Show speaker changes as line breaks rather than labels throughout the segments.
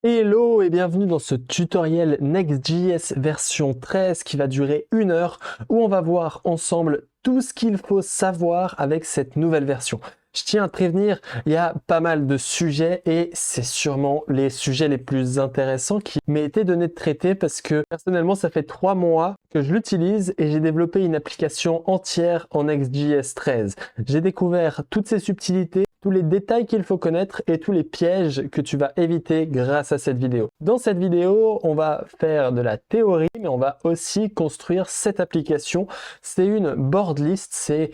Hello et bienvenue dans ce tutoriel Next.js version 13 qui va durer 1 heure où on va voir ensemble tout ce qu'il faut savoir avec cette nouvelle version. Je tiens à te prévenir, il y a pas mal de sujets et c'est sûrement les sujets les plus intéressants qui m'est été donné de traiter parce que personnellement ça fait 3 mois que je l'utilise et j'ai développé une application entière en Next.js 13. J'ai découvert toutes ces subtilités, tous les détails qu'il faut connaître et tous les pièges que tu vas éviter grâce à cette vidéo. Dans cette vidéo, on va faire de la théorie, mais on va aussi construire cette application. C'est une board list, c'est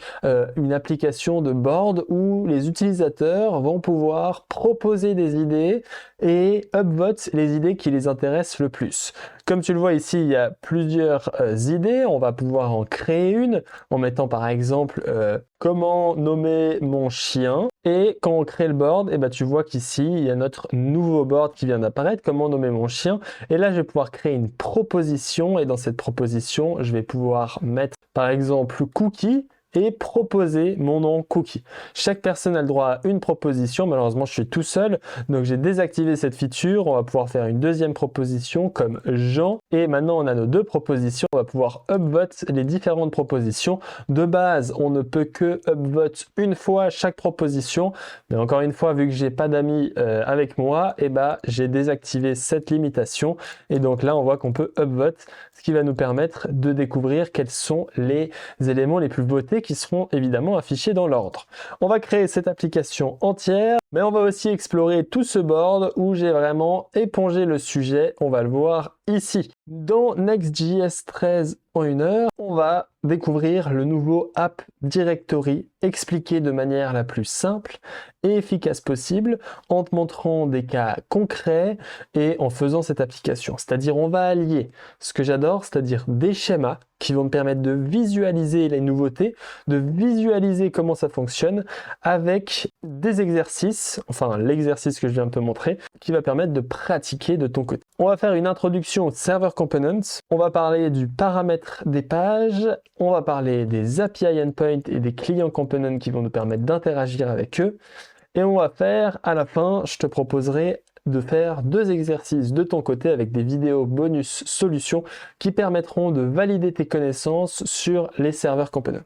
une application de board où les utilisateurs vont pouvoir proposer des idées et upvote les idées qui les intéressent le plus. Comme tu le vois ici, il y a plusieurs idées. On va pouvoir en créer une en mettant par exemple comment nommer mon chien. Et quand on crée le board, et tu vois qu'ici, il y a notre nouveau board qui vient d'apparaître, comment nommer mon chien. Et là, je vais pouvoir créer une proposition. Et dans cette proposition, je vais pouvoir mettre par exemple cookie et proposer mon nom cookie. Chaque personne a le droit à une proposition. Malheureusement, je suis tout seul, donc j'ai désactivé cette feature. On va pouvoir faire une deuxième proposition comme Jean. Et maintenant, on a nos deux propositions. On va pouvoir upvote les différentes propositions. De base, on ne peut que upvote une fois chaque proposition. Mais encore une fois, vu que j'ai pas d'amis avec moi, j'ai désactivé cette limitation. Et donc là, on voit qu'on peut upvote, ce qui va nous permettre de découvrir quels sont les éléments les plus votés qui seront évidemment affichés dans l'ordre. On va créer cette application entière, mais on va aussi explorer tout ce board où j'ai vraiment épongé le sujet. On va le voir ici. Dans Next.js 13 en 1 heure, on va découvrir le nouveau App Directory expliqué de manière la plus simple et efficace possible en te montrant des cas concrets et en faisant cette application. C'est-à-dire on va allier ce que j'adore, c'est-à-dire des schémas qui vont me permettre de visualiser les nouveautés, de visualiser comment ça fonctionne avec des exercices, enfin l'exercice que je viens de te montrer, qui va permettre de pratiquer de ton côté. On va faire une introduction aux Server Components, on va parler du paramètre des pages, on va parler des API Endpoint et des clients Components qui vont nous permettre d'interagir avec eux, et on va faire, à la fin, je te proposerai de faire 2 exercices de ton côté avec des vidéos bonus solutions qui permettront de valider tes connaissances sur les serveurs components.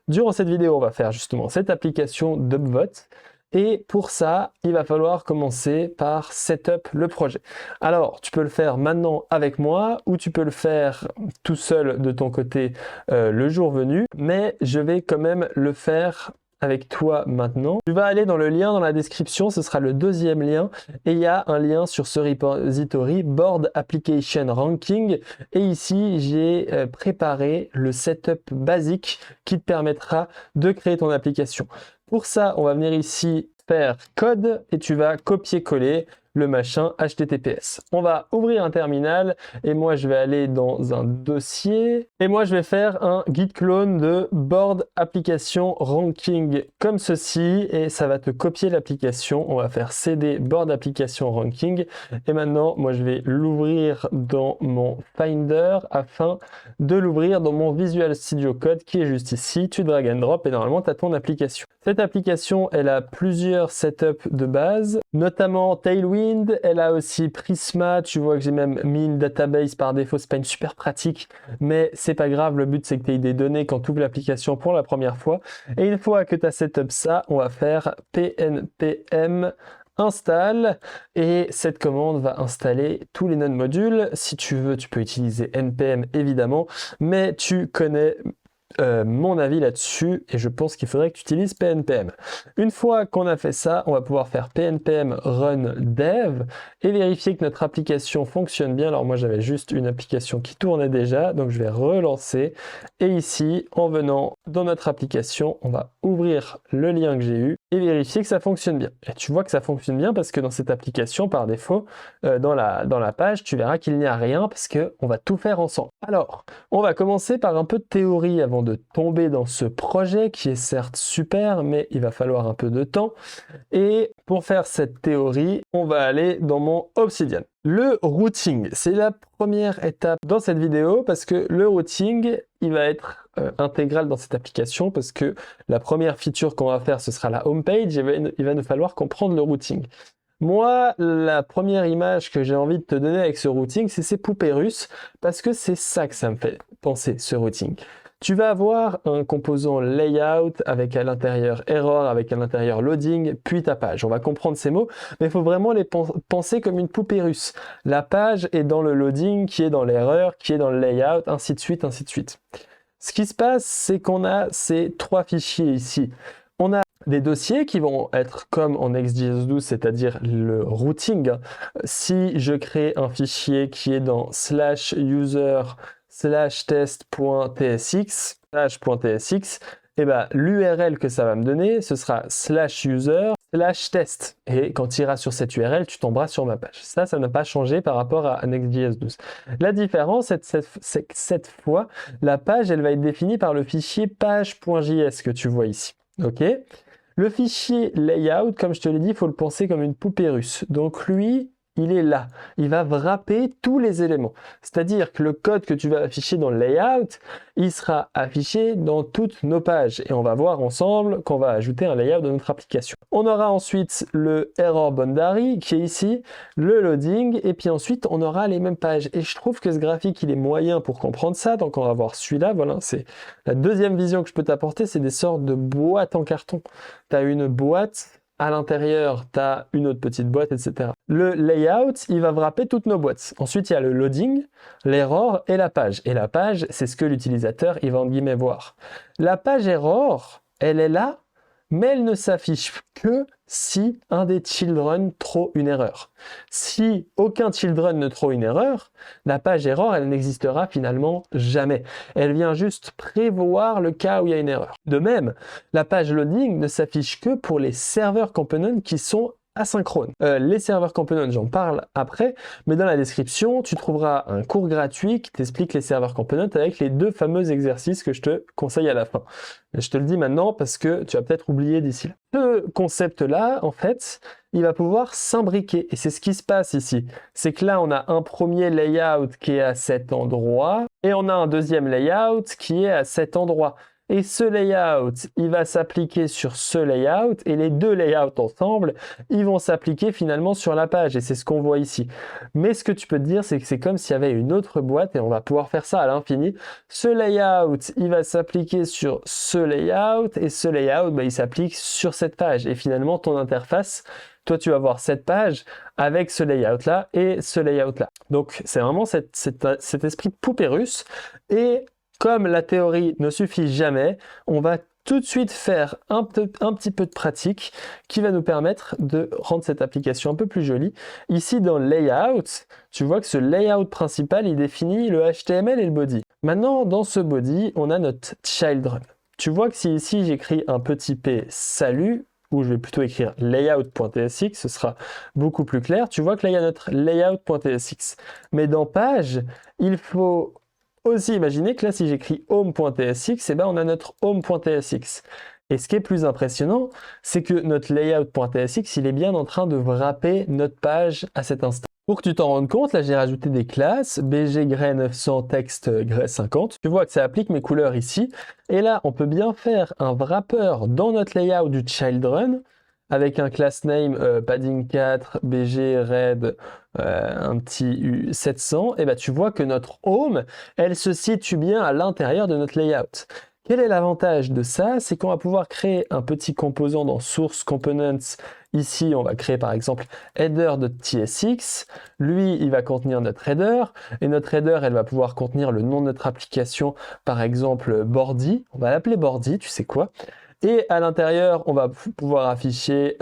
Durant cette vidéo, on va faire justement cette application d'upvote et pour ça, il va falloir commencer par setup le projet. Alors, tu peux le faire maintenant avec moi ou tu peux le faire tout seul de ton côté le jour venu, mais je vais quand même le faire avec toi maintenant. Tu vas aller dans le lien dans la description, ce sera le 2e lien et il y a un lien sur ce repository Board Application Ranking et ici j'ai préparé le setup basique qui te permettra de créer ton application. Pour ça, on va venir ici faire code et tu vas copier-coller le machin HTTPS. On va ouvrir un terminal et moi je vais aller dans un dossier et moi je vais faire un git clone de board application ranking comme ceci et ça va te copier l'application. On va faire cd board application ranking et maintenant moi je vais l'ouvrir dans mon Finder afin de l'ouvrir dans mon Visual Studio Code qui est juste ici. Tu drag and drop et normalement tu as ton application. Cette application elle a plusieurs setups de base, notamment Tailwind. Elle a aussi Prisma, tu vois que j'ai même mis une database par défaut, c'est pas une super pratique, mais c'est pas grave, le but c'est que tu aies des données quand tu ouvres l'application pour la première fois. Et une fois que tu as setup ça, on va faire pnpm install et cette commande va installer tous les node modules. Si tu veux, tu peux utiliser npm évidemment, mais tu connais mon avis là-dessus et je pense qu'il faudrait que tu utilises pnpm. Une fois qu'on a fait ça, on va pouvoir faire pnpm run dev et vérifier que notre application fonctionne bien. Alors moi j'avais juste une application qui tournait déjà, donc je vais relancer et ici en venant dans notre application, on va ouvrir le lien que j'ai eu et vérifier que ça fonctionne bien. Et tu vois que ça fonctionne bien parce que dans cette application par défaut, dans la page, tu verras qu'il n'y a rien parce qu'on va tout faire ensemble. Alors, on va commencer par un peu de théorie avant de tomber dans ce projet qui est certes super, mais il va falloir un peu de temps. Et pour faire cette théorie, on va aller dans mon Obsidian. Le routing, c'est la première étape dans cette vidéo parce que le routing, il va être intégral dans cette application parce que la première feature qu'on va faire, ce sera la home page et il va nous falloir comprendre le routing. Moi, la première image que j'ai envie de te donner avec ce routing, c'est ces poupées russes, parce que c'est ça que ça me fait penser, ce routing. Tu vas avoir un composant layout avec à l'intérieur error, avec à l'intérieur loading, puis ta page. On va comprendre ces mots, mais il faut vraiment les penser comme une poupée russe. La page est dans le loading, qui est dans l'erreur, qui est dans le layout, ainsi de suite, ainsi de suite. Ce qui se passe, c'est qu'on a ces trois fichiers ici. On a des dossiers qui vont être comme en Next.js12, c'est-à-dire le routing. Si je crée un fichier qui est dans /user/test.tsx, et ben, l'URL que ça va me donner, ce sera /user/test. Et quand tu iras sur cette URL, tu tomberas sur ma page. Ça n'a pas changé par rapport à Next.js12. La différence, c'est que cette fois, la page, elle va être définie par le fichier page.js que tu vois ici. Ok ? Le fichier layout, comme je te l'ai dit, il faut le penser comme une poupée russe. Donc lui, il est là. Il va wrapper tous les éléments. C'est-à-dire que le code que tu vas afficher dans le layout, il sera affiché dans toutes nos pages. Et on va voir ensemble qu'on va ajouter un layout de notre application. On aura ensuite le error boundary qui est ici, le loading, et puis ensuite on aura les mêmes pages. Et je trouve que ce graphique, il est moyen pour comprendre ça. Donc on va voir celui-là. Voilà, c'est la deuxième vision que je peux t'apporter, c'est des sortes de boîtes en carton. Tu as une boîte. À l'intérieur, tu as une autre petite boîte, etc. Le layout, il va wrapper toutes nos boîtes. Ensuite, il y a le loading, l'error et la page. Et la page, c'est ce que l'utilisateur, il va en guillemets voir. La page error, elle est là, mais elle ne s'affiche que si un des children throw une erreur. Si aucun children ne throw une erreur, la page error, elle n'existera finalement jamais. Elle vient juste prévoir le cas où il y a une erreur. De même, la page loading ne s'affiche que pour les serveurs components qui sont asynchrone. Les serveurs components, j'en parle après, mais dans la description, tu trouveras un cours gratuit qui t'explique les serveurs components avec les deux fameux exercices que je te conseille à la fin. Je te le dis maintenant parce que tu vas peut-être oublier d'ici là. Ce concept-là, en fait, il va pouvoir s'imbriquer. Et c'est ce qui se passe ici. C'est que là, on a un premier layout qui est à cet endroit et on a un deuxième layout qui est à cet endroit. Et ce layout, il va s'appliquer sur ce layout, et les deux layouts ensemble, ils vont s'appliquer finalement sur la page, et c'est ce qu'on voit ici. Mais ce que tu peux te dire, c'est que c'est comme s'il y avait une autre boîte, et on va pouvoir faire ça à l'infini. Ce layout, il va s'appliquer sur ce layout, et ce layout, il s'applique sur cette page. Et finalement, ton interface, toi, tu vas voir cette page avec ce layout-là et ce layout-là. Donc, c'est vraiment cet esprit de poupée russe, et comme la théorie ne suffit jamais, on va tout de suite faire un petit peu de pratique qui va nous permettre de rendre cette application un peu plus jolie. Ici, dans Layout, tu vois que ce layout principal, il définit le HTML et le body. Maintenant, dans ce body, on a notre children. Tu vois que si ici, j'écris un petit p salut, ou je vais plutôt écrire layout.tsx, ce sera beaucoup plus clair. Tu vois que là, il y a notre layout.tsx. Mais dans page, il faut aussi imaginer que là, si j'écris home.tsx, on a notre home.tsx. Et ce qui est plus impressionnant, c'est que notre layout.tsx, il est bien en train de wrapper notre page à cet instant. Pour que tu t'en rendes compte, là, j'ai rajouté des classes, bg-gray900 text gray50. Tu vois que ça applique mes couleurs ici. Et là, on peut bien faire un wrapper dans notre layout du children, avec un class name padding 4, bg red, un petit U700, et tu vois que notre home, elle se situe bien à l'intérieur de notre layout. Quel est l'avantage de ça? C'est qu'on va pouvoir créer un petit composant dans Source Components. Ici, on va créer par exemple header.tsx. Lui, il va contenir notre header. Et notre header, elle va pouvoir contenir le nom de notre application, par exemple Bordy. On va l'appeler Bordy, tu sais quoi? Et à l'intérieur, on va pouvoir afficher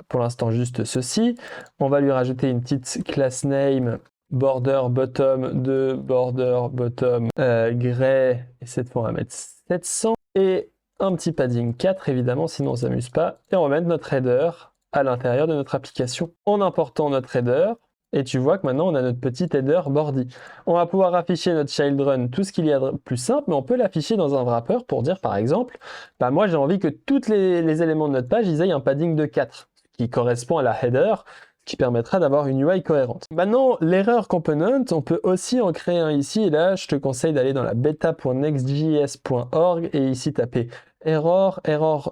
pour l'instant juste ceci. On va lui rajouter une petite class name border bottom de border bottom gray. Et cette fois, on va mettre 700. Et un petit padding 4, évidemment, sinon on ne s'amuse pas. Et on va mettre notre header à l'intérieur de notre application en important notre header. Et tu vois que maintenant, on a notre petit header Bordy. On va pouvoir afficher notre children, tout ce qu'il y a de plus simple, mais on peut l'afficher dans un wrapper pour dire, par exemple, moi, j'ai envie que tous les éléments de notre page, ils aient un padding de 4, qui correspond à la header, qui permettra d'avoir une UI cohérente. Maintenant, l'erreur component, on peut aussi en créer un ici, et là, je te conseille d'aller dans la beta.nextjs.org, et ici, taper error.js,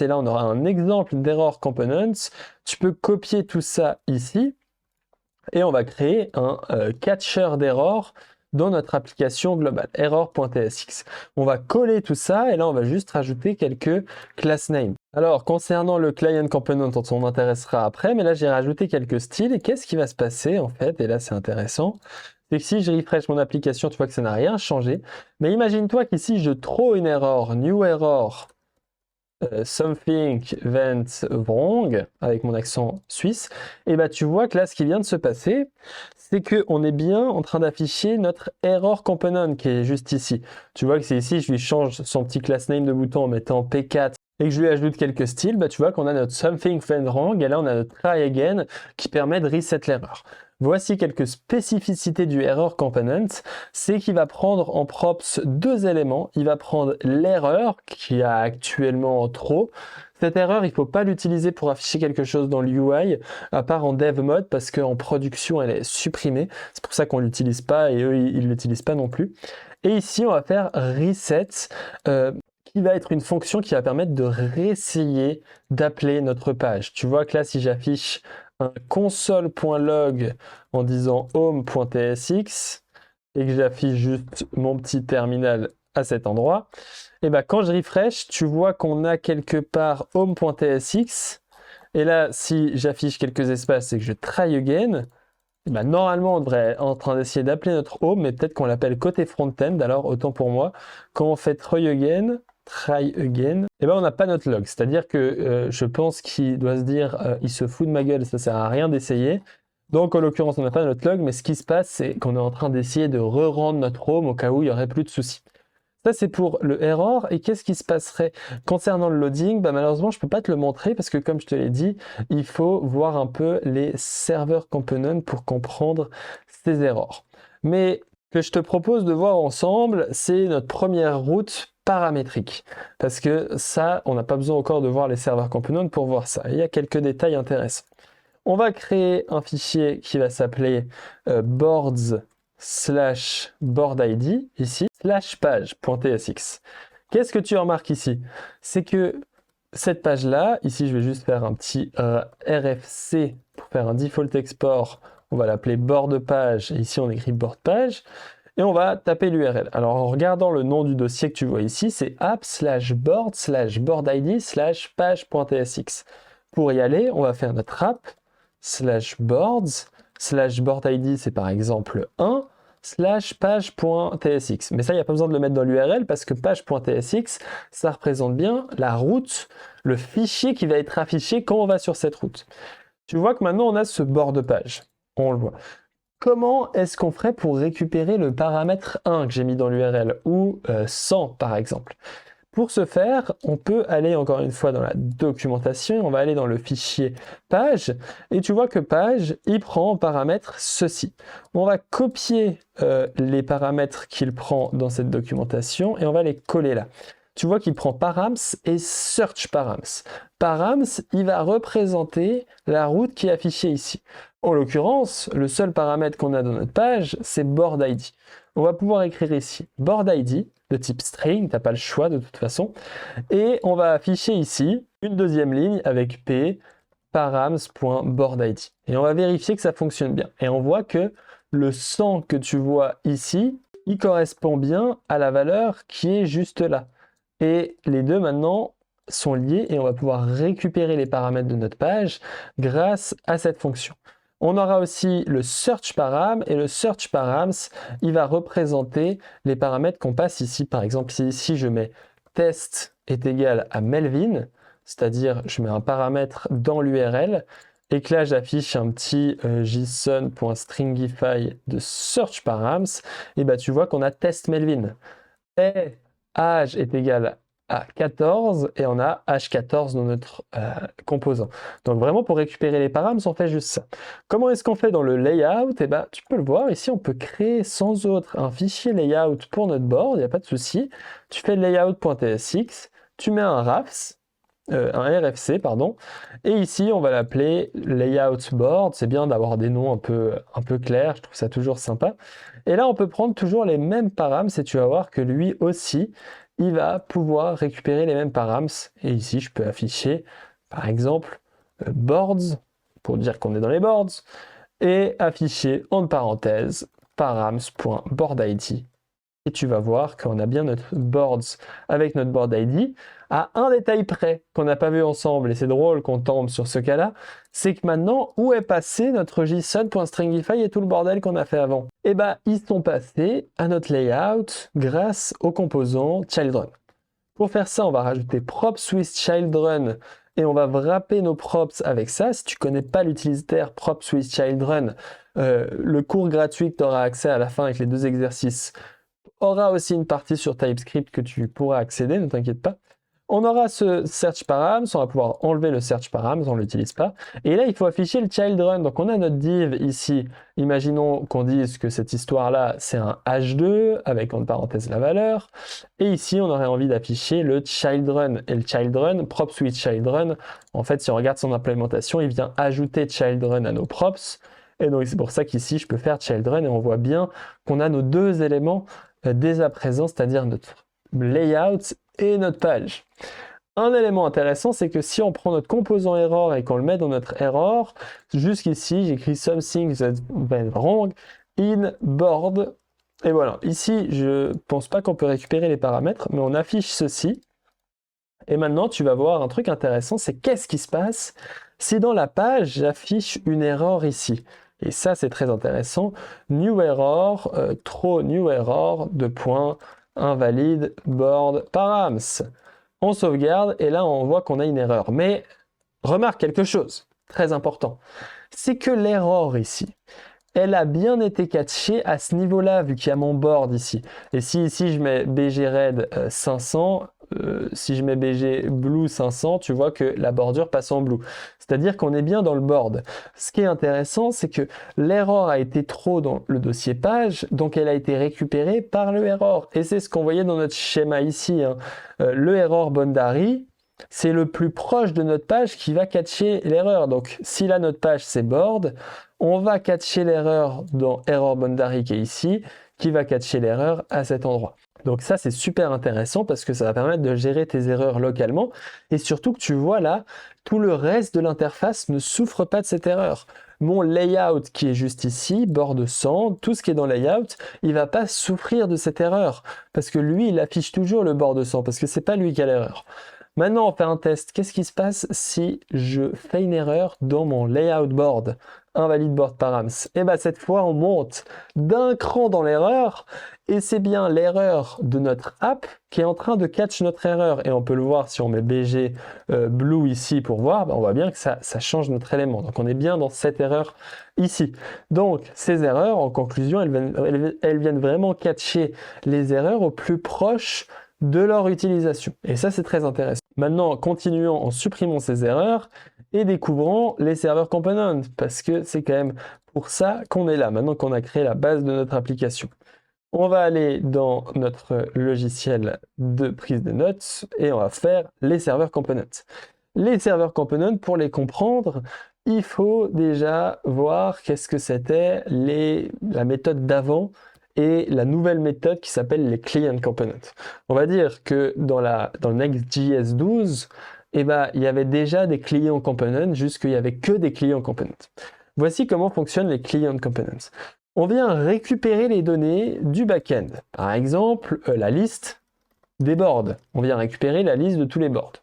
et là on aura un exemple d'error components. Tu peux copier tout ça ici, et on va créer un catcher d'error dans notre application globale, error.tsx. On va coller tout ça, et là on va juste rajouter quelques class names. Alors, concernant le client component, on m'intéressera après, mais là j'ai rajouté quelques styles, et qu'est-ce qui va se passer en fait, et là c'est intéressant, c'est que si je refresh mon application, tu vois que ça n'a rien changé, mais imagine-toi qu'ici je throw une erreur, new error, something went wrong, avec mon accent suisse, et bah tu vois que là, ce qui vient de se passer, c'est qu'on est bien en train d'afficher notre error component qui est juste ici. Tu vois que c'est ici, je lui change son petit class name de bouton en mettant P4 et que je lui ajoute quelques styles, bah tu vois qu'on a notre something went wrong, et là on a notre try again qui permet de reset l'erreur. Voici quelques spécificités du error component, c'est qu'il va prendre en props deux éléments. Il va prendre l'erreur qui a actuellement trop. Cette erreur, il ne faut pas l'utiliser pour afficher quelque chose dans l'UI, à part en dev mode, parce qu'en production, elle est supprimée. C'est pour ça qu'on ne l'utilise pas, et eux, ils ne l'utilisent pas non plus. Et ici, on va faire reset, qui va être une fonction qui va permettre de réessayer d'appeler notre page. Tu vois que là, si j'affiche un console.log en disant home.tsx et que j'affiche juste mon petit terminal à cet endroit, et ben quand je refresh, tu vois qu'on a quelque part home.tsx, et là si j'affiche quelques espaces et que je try again, et ben normalement on devrait être en train d'essayer d'appeler notre home, mais peut-être qu'on l'appelle côté front-end, alors autant pour moi. Quand on fait try again, et ben on n'a pas notre log, c'est-à-dire que je pense qu'il doit se dire il se fout de ma gueule, ça sert à rien d'essayer. Donc en l'occurrence on n'a pas notre log, mais ce qui se passe c'est qu'on est en train d'essayer de re-rendre notre home au cas où il n'y aurait plus de soucis. Ça c'est pour le error. Et qu'est-ce qui se passerait concernant le loading? Bah, malheureusement je ne peux pas te le montrer parce que comme je te l'ai dit, il faut voir un peu les server components pour comprendre ces erreurs. Mais ce que je te propose de voir ensemble, c'est notre première route paramétrique, parce que ça, on n'a pas besoin encore de voir les serveurs components pour voir ça. Il y a quelques détails intéressants. On va créer un fichier qui va s'appeler boards/boardid, ici, /page.tsx. Qu'est-ce que tu remarques ici? C'est que cette page-là, ici je vais juste faire un petit RFC pour faire un default export, on va l'appeler board page, et ici on écrit board page, et on va taper l'URL. Alors en regardant le nom du dossier que tu vois ici, c'est app/board/boardid/page.tsx. Pour y aller, on va faire notre app/boards/boardid, c'est par exemple 1/page.tsx. Mais ça, il n'y a pas besoin de le mettre dans l'URL parce que page.tsx, ça représente bien la route, le fichier qui va être affiché quand on va sur cette route. Tu vois que maintenant, on a ce bord de page. On le voit. Comment est-ce qu'on ferait pour récupérer le paramètre 1 que j'ai mis dans l'URL, ou 100 par exemple? Pour ce faire, on peut aller encore une fois dans la documentation, on va aller dans le fichier page, et tu vois que page, il prend en paramètre ceci. On va copier les paramètres qu'il prend dans cette documentation et on va les coller là. Tu vois qu'il prend params et search params. Params, il va représenter la route qui est affichée ici. En l'occurrence, le seul paramètre qu'on a dans notre page, c'est board ID. On va pouvoir écrire ici board ID de type string, tu n'as pas le choix de toute façon, et on va afficher ici une deuxième ligne avec p params.boardID. Et on va vérifier que ça fonctionne bien. Et on voit que le 100 que tu vois ici, il correspond bien à la valeur qui est juste là. Et les deux maintenant sont liés et on va pouvoir récupérer les paramètres de notre page grâce à cette fonction. On aura aussi le search param, et le search params, il va représenter les paramètres qu'on passe ici. Par exemple, si je mets test est égal à Melvin, c'est-à-dire je mets un paramètre dans l'URL, et que là j'affiche un petit json.stringify de search params, et bah tu vois qu'on a test Melvin. Et âge est égal à 14 et on a H14 dans notre composant. Donc vraiment pour récupérer les params, on fait juste ça. Comment est-ce qu'on fait dans le layout? Eh ben, tu peux le voir, ici on peut créer sans autre un fichier layout pour notre board, il n'y a pas de souci. Tu fais layout.tsx, tu mets un RFC, pardon, et ici on va l'appeler layout board. C'est bien d'avoir des noms un peu clairs, je trouve ça toujours sympa. Et là on peut prendre toujours les mêmes params et tu vas voir que lui aussi il va pouvoir récupérer les mêmes params. Et ici, je peux afficher, par exemple, boards, pour dire qu'on est dans les boards, et afficher en parenthèse params.boardID. Et tu vas voir qu'on a bien notre boards avec notre board ID à un détail près qu'on n'a pas vu ensemble. Et c'est drôle qu'on tombe sur ce cas-là. C'est que maintenant, où est passé notre json.stringify et tout le bordel qu'on a fait avant? Eh bien, ils sont passés à notre layout grâce au composant childrun. Pour faire ça, on va rajouter props with childrun et on va wrapper nos props avec ça. Si tu ne connais pas l'utilitaire props with childrun, le cours gratuit que tu auras accès à la fin avec les 2 exercices aura aussi une partie sur TypeScript que tu pourras accéder, ne t'inquiète pas. On aura ce search params, on va pouvoir enlever le search params, on ne l'utilise pas. Et là, il faut afficher le childrun. Donc, on a notre div ici. Imaginons qu'on dise que cette histoire-là, c'est un h2 avec entre parenthèses la valeur. Et ici, on aurait envie d'afficher le childrun. Et le childrun, props with childrun, en fait, si on regarde son implémentation, il vient ajouter childrun à nos props. Et donc, c'est pour ça qu'ici, je peux faire childrun et on voit bien qu'on a nos 2 éléments dès à présent, c'est-à-dire notre layout et notre page. Un élément intéressant, c'est que si on prend notre composant error et qu'on le met dans notre error, jusqu'ici, j'écris something that went wrong in board. Et voilà, ici, je ne pense pas qu'on peut récupérer les paramètres, mais on affiche ceci. Et maintenant, tu vas voir un truc intéressant, c'est qu'est-ce qui se passe si dans la page, j'affiche une erreur ici. Et ça, c'est très intéressant. New error, throw new error, invalide board params. On sauvegarde et là, on voit qu'on a une erreur. Mais remarque quelque chose, très important, c'est que l'erreur ici, elle a bien été catchée à ce niveau-là, vu qu'il y a mon board ici. Et si ici, je mets BG Red 500, si je mets BG Blue 500, tu vois que la bordure passe en blue. C'est-à-dire qu'on est bien dans le board. Ce qui est intéressant, c'est que l'erreur a été trop dans le dossier page, donc elle a été récupérée par le error. Et c'est ce qu'on voyait dans notre schéma ici. Hein. Le error boundary, c'est le plus proche de notre page qui va catcher l'erreur. Donc si là notre page c'est board, on va catcher l'erreur dans error boundary qui est ici, qui va catcher l'erreur à cet endroit. Donc ça c'est super intéressant parce que ça va permettre de gérer tes erreurs localement et surtout que tu vois là, tout le reste de l'interface ne souffre pas de cette erreur. Mon layout qui est juste ici, board 100, tout ce qui est dans layout, il ne va pas souffrir de cette erreur parce que lui il affiche toujours le board 100 parce que c'est pas lui qui a l'erreur. Maintenant, on fait un test. Qu'est-ce qui se passe si je fais une erreur dans mon layout board? Invalide board params. Et bien, cette fois, on monte d'un cran dans l'erreur et c'est bien l'erreur de notre app qui est en train de catch notre erreur. Et on peut le voir si on met BG Blue ici pour voir, on voit bien que ça change notre élément. Donc, on est bien dans cette erreur ici. Donc, ces erreurs, en conclusion, elles viennent vraiment catcher les erreurs au plus proche de leur utilisation. Et ça, c'est très intéressant. Maintenant, continuons en supprimant ces erreurs et découvrons les serveurs components, parce que c'est quand même pour ça qu'on est là, maintenant qu'on a créé la base de notre application. On va aller dans notre logiciel de prise de notes et on va faire les serveurs components. Les serveurs components, pour les comprendre, il faut déjà voir qu'est-ce que c'était la méthode d'avant et la nouvelle méthode qui s'appelle les client components. On va dire que dans le Next.js 12, il y avait déjà des client components, juste qu'il n'y avait que des client components. Voici comment fonctionnent les client components. On vient récupérer les données du backend. Par exemple, la liste des boards. On vient récupérer la liste de tous les boards.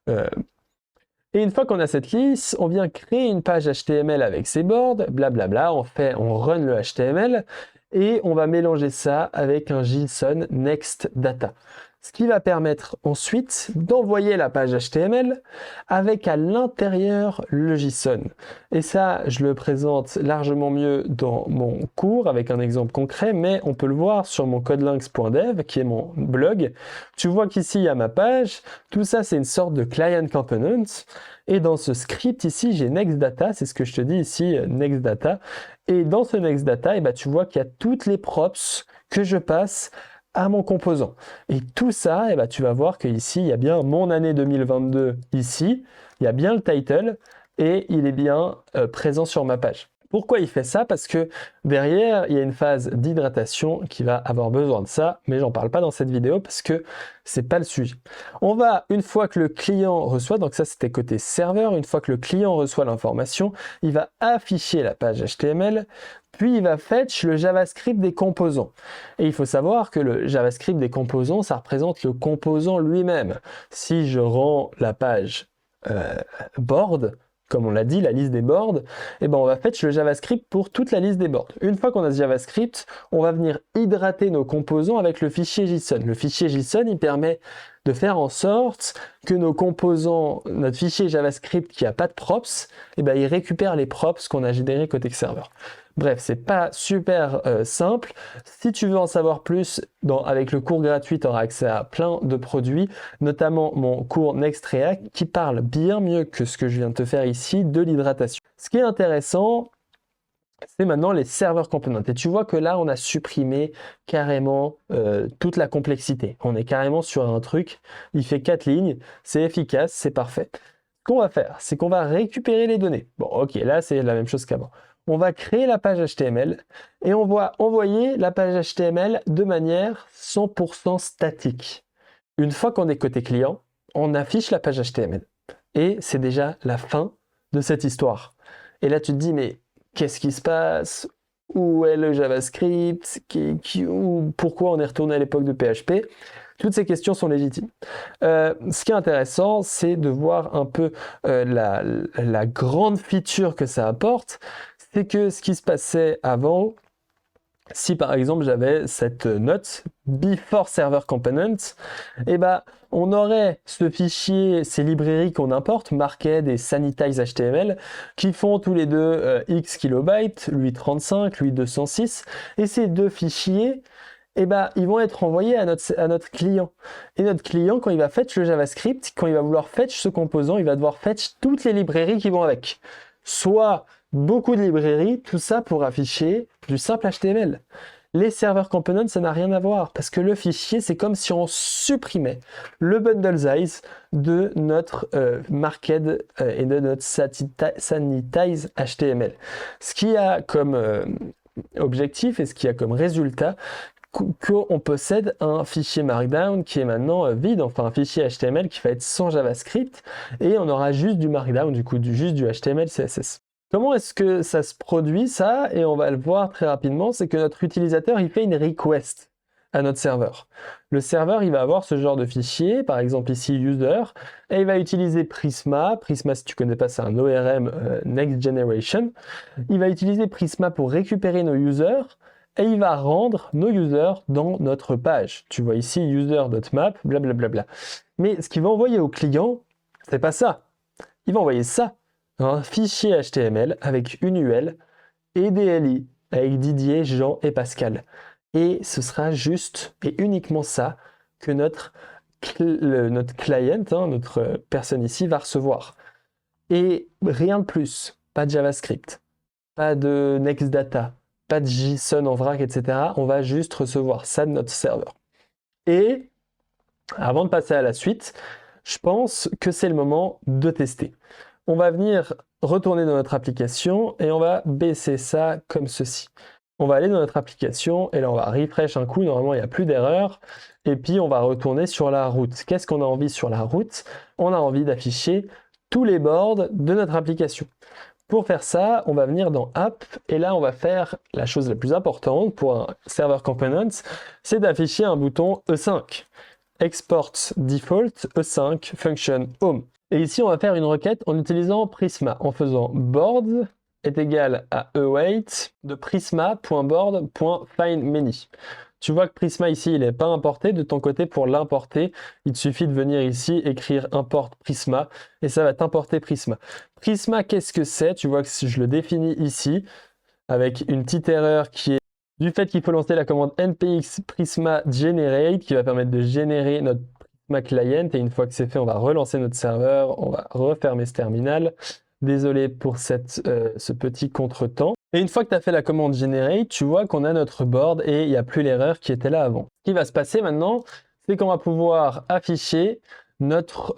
Et une fois qu'on a cette liste, on vient créer une page HTML avec ces boards, blablabla, on run le HTML, et on va mélanger ça avec un JSON Next Data. Ce qui va permettre ensuite d'envoyer la page HTML avec à l'intérieur le JSON. Et ça, je le présente largement mieux dans mon cours avec un exemple concret, mais on peut le voir sur mon codelinks.dev qui est mon blog. Tu vois qu'ici, il y a ma page. Tout ça, c'est une sorte de client component. Et dans ce script ici, j'ai Next Data, c'est ce que je te dis ici, Next Data. Et dans ce Next Data, tu vois qu'il y a toutes les props que je passe à mon composant. Et tout ça, tu vas voir qu'ici, il y a bien mon année 2022 ici, il y a bien le title et il est bien présent sur ma page. Pourquoi il fait ça? Parce que derrière, il y a une phase d'hydratation qui va avoir besoin de ça, mais j'en parle pas dans cette vidéo parce que c'est pas le sujet. On va, une fois que le client reçoit, donc ça c'était côté serveur, une fois que le client reçoit l'information, il va afficher la page HTML, puis il va fetch le JavaScript des composants. Et il faut savoir que le JavaScript des composants, ça représente le composant lui-même. Si je rends la page board, comme on l'a dit, la liste des boards, et ben on va fetch le JavaScript pour toute la liste des boards. Une fois qu'on a ce JavaScript, on va venir hydrater nos composants avec le fichier JSON. Le fichier JSON, il permet de faire en sorte que nos composants, notre fichier JavaScript qui n'a pas de props, et ben il récupère les props qu'on a générés côté serveur. Bref, c'est pas super simple. Si tu veux en savoir plus, avec le cours gratuit, tu auras accès à plein de produits, notamment mon cours Next React qui parle bien mieux que ce que je viens de te faire ici de l'hydratation. Ce qui est intéressant, c'est maintenant les serveurs components. Et tu vois que là, on a supprimé carrément toute la complexité. On est carrément sur un truc, il fait 4 lignes, c'est efficace, c'est parfait. Ce qu'on va faire, c'est qu'on va récupérer les données. Bon, ok, là, c'est la même chose qu'avant. On va créer la page HTML et on va envoyer la page HTML de manière 100% statique. Une fois qu'on est côté client, on affiche la page HTML. Et c'est déjà la fin de cette histoire. Et là, tu te dis, mais qu'est-ce qui se passe? Où est le JavaScript? Pourquoi on est retourné à l'époque de PHP? Toutes ces questions sont légitimes. Ce qui est intéressant, c'est de voir un peu la grande feature que ça apporte. C'est que ce qui se passait avant, si par exemple j'avais cette note before server component, eh ben, on aurait ce fichier, ces librairies qu'on importe, Marked et Sanitize HTML, qui font tous les deux X kilobytes, lui 35, lui 206, et ces deux fichiers, eh ben, ils vont être envoyés à notre client. Et notre client, quand il va fetch le JavaScript, quand il va vouloir fetch ce composant, il va devoir fetch toutes les librairies qui vont avec. Soit beaucoup de librairies, tout ça pour afficher du simple HTML. Les serveurs components, ça n'a rien à voir, parce que le fichier, c'est comme si on supprimait le bundle size de notre Marked et de notre Sanitize HTML. Ce qui a comme objectif et ce qui a comme résultat qu'on possède un fichier Markdown qui est maintenant vide, enfin un fichier HTML qui va être sans JavaScript, et on aura juste du Markdown, du coup juste du HTML, CSS. Comment est-ce que ça se produit ça? Et on va le voir très rapidement, c'est que notre utilisateur il fait une request à notre serveur. Le serveur il va avoir ce genre de fichier, par exemple ici user, et il va utiliser Prisma. Prisma, si tu connais pas, c'est un ORM Next Generation. Il va utiliser Prisma pour récupérer nos users, et il va rendre nos users dans notre page. Tu vois ici user.map, blablabla. Mais ce qu'il va envoyer au client, c'est pas ça. Il va envoyer ça, un fichier HTML avec une UL et des LI avec Didier, Jean et Pascal. Et ce sera juste et uniquement ça que notre client, notre personne ici, va recevoir. Et rien de plus. Pas de JavaScript, pas de NextData, pas de JSON en vrac, etc. On va juste recevoir ça de notre serveur. Et avant de passer à la suite, je pense que c'est le moment de tester. On va venir retourner dans notre application et on va baisser ça comme ceci. On va aller dans notre application et là on va refresh un coup, normalement il n'y a plus d'erreur. Et puis on va retourner sur la route. Qu'est-ce qu'on a envie sur la route? On a envie d'afficher tous les boards de notre application. Pour faire ça, on va venir dans App et là on va faire la chose la plus importante pour un server components, c'est d'afficher un bouton E5. Export default E5 function home. Et ici on va faire une requête en utilisant Prisma, en faisant board est égal à await de prisma.board.findMany. Tu vois que Prisma ici, il n'est pas importé. De ton côté, pour l'importer, il te suffit de venir ici, écrire import Prisma, et ça va t'importer Prisma. Prisma, qu'est-ce que c'est? Tu vois que si je le définis ici, avec une petite erreur qui est du fait qu'il faut lancer la commande npx prisma generate, qui va permettre de générer notre Prisma client, et une fois que c'est fait, on va relancer notre serveur, on va refermer ce terminal. Désolé pour ce petit contretemps. Et une fois que tu as fait la commande generate, tu vois qu'on a notre board et il n'y a plus l'erreur qui était là avant. Ce qui va se passer maintenant, c'est qu'on va pouvoir afficher notre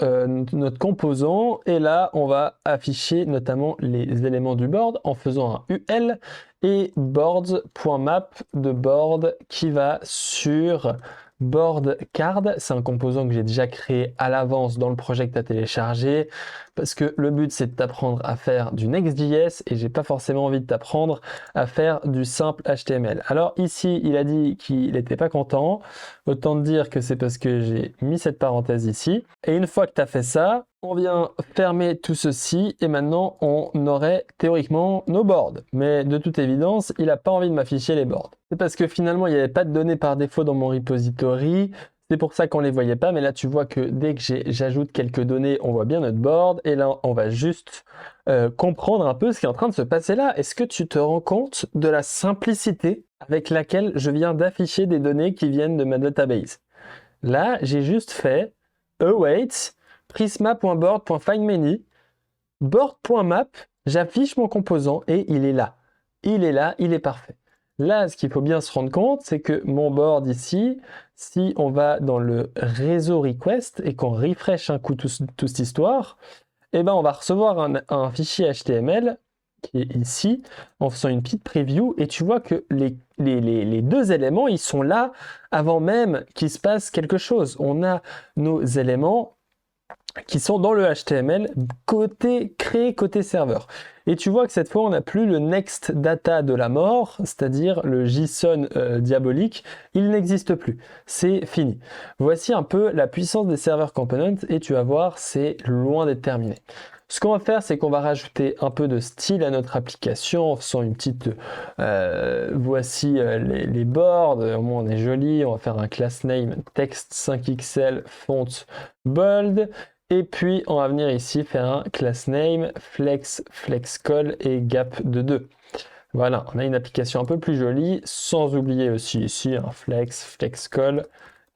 composant et là on va afficher notamment les éléments du board en faisant un UL et boards.map de board qui va sur board card. C'est un composant que j'ai déjà créé à l'avance dans le projet que tu as téléchargé parce que le but c'est de t'apprendre à faire du Next.js et j'ai pas forcément envie de t'apprendre à faire du simple HTML. Alors ici il a dit qu'il n'était pas content, autant te dire que c'est parce que j'ai mis cette parenthèse ici. Et une fois que tu as fait ça, on vient fermer tout ceci et maintenant on aurait théoriquement nos boards. Mais de toute évidence, il n'a pas envie de m'afficher les boards. C'est parce que finalement, il n'y avait pas de données par défaut dans mon repository. C'est pour ça qu'on ne les voyait pas. Mais là, tu vois que dès que j'ajoute quelques données, on voit bien notre board. Et là, on va juste comprendre un peu ce qui est en train de se passer là. Est-ce que tu te rends compte de la simplicité avec laquelle je viens d'afficher des données qui viennent de ma database? Là, j'ai juste fait await prisma.board.findMany, board.map, j'affiche mon composant et il est là. Il est là, il est parfait. Là, ce qu'il faut bien se rendre compte, c'est que mon board ici, si on va dans le réseau request et qu'on refresh un coup toute cette histoire, eh ben on va recevoir un fichier HTML qui est ici, en faisant une petite preview, et tu vois que les deux éléments, ils sont là avant même qu'il se passe quelque chose. On a nos éléments qui sont dans le HTML côté créé côté serveur. Et tu vois que cette fois, on n'a plus le next data de la mort, c'est-à-dire le JSON diabolique, il n'existe plus. C'est fini. Voici un peu la puissance des serveurs components et tu vas voir, c'est loin d'être terminé. Ce qu'on va faire, c'est qu'on va rajouter un peu de style à notre application en faisant une petite... voici les boards, au moins on est joli, on va faire un class name text 5XL font bold. Et puis, on va venir ici faire un class name, flex, flexcol et gap de 2. Voilà, on a une application un peu plus jolie, sans oublier aussi ici un flex, flexcol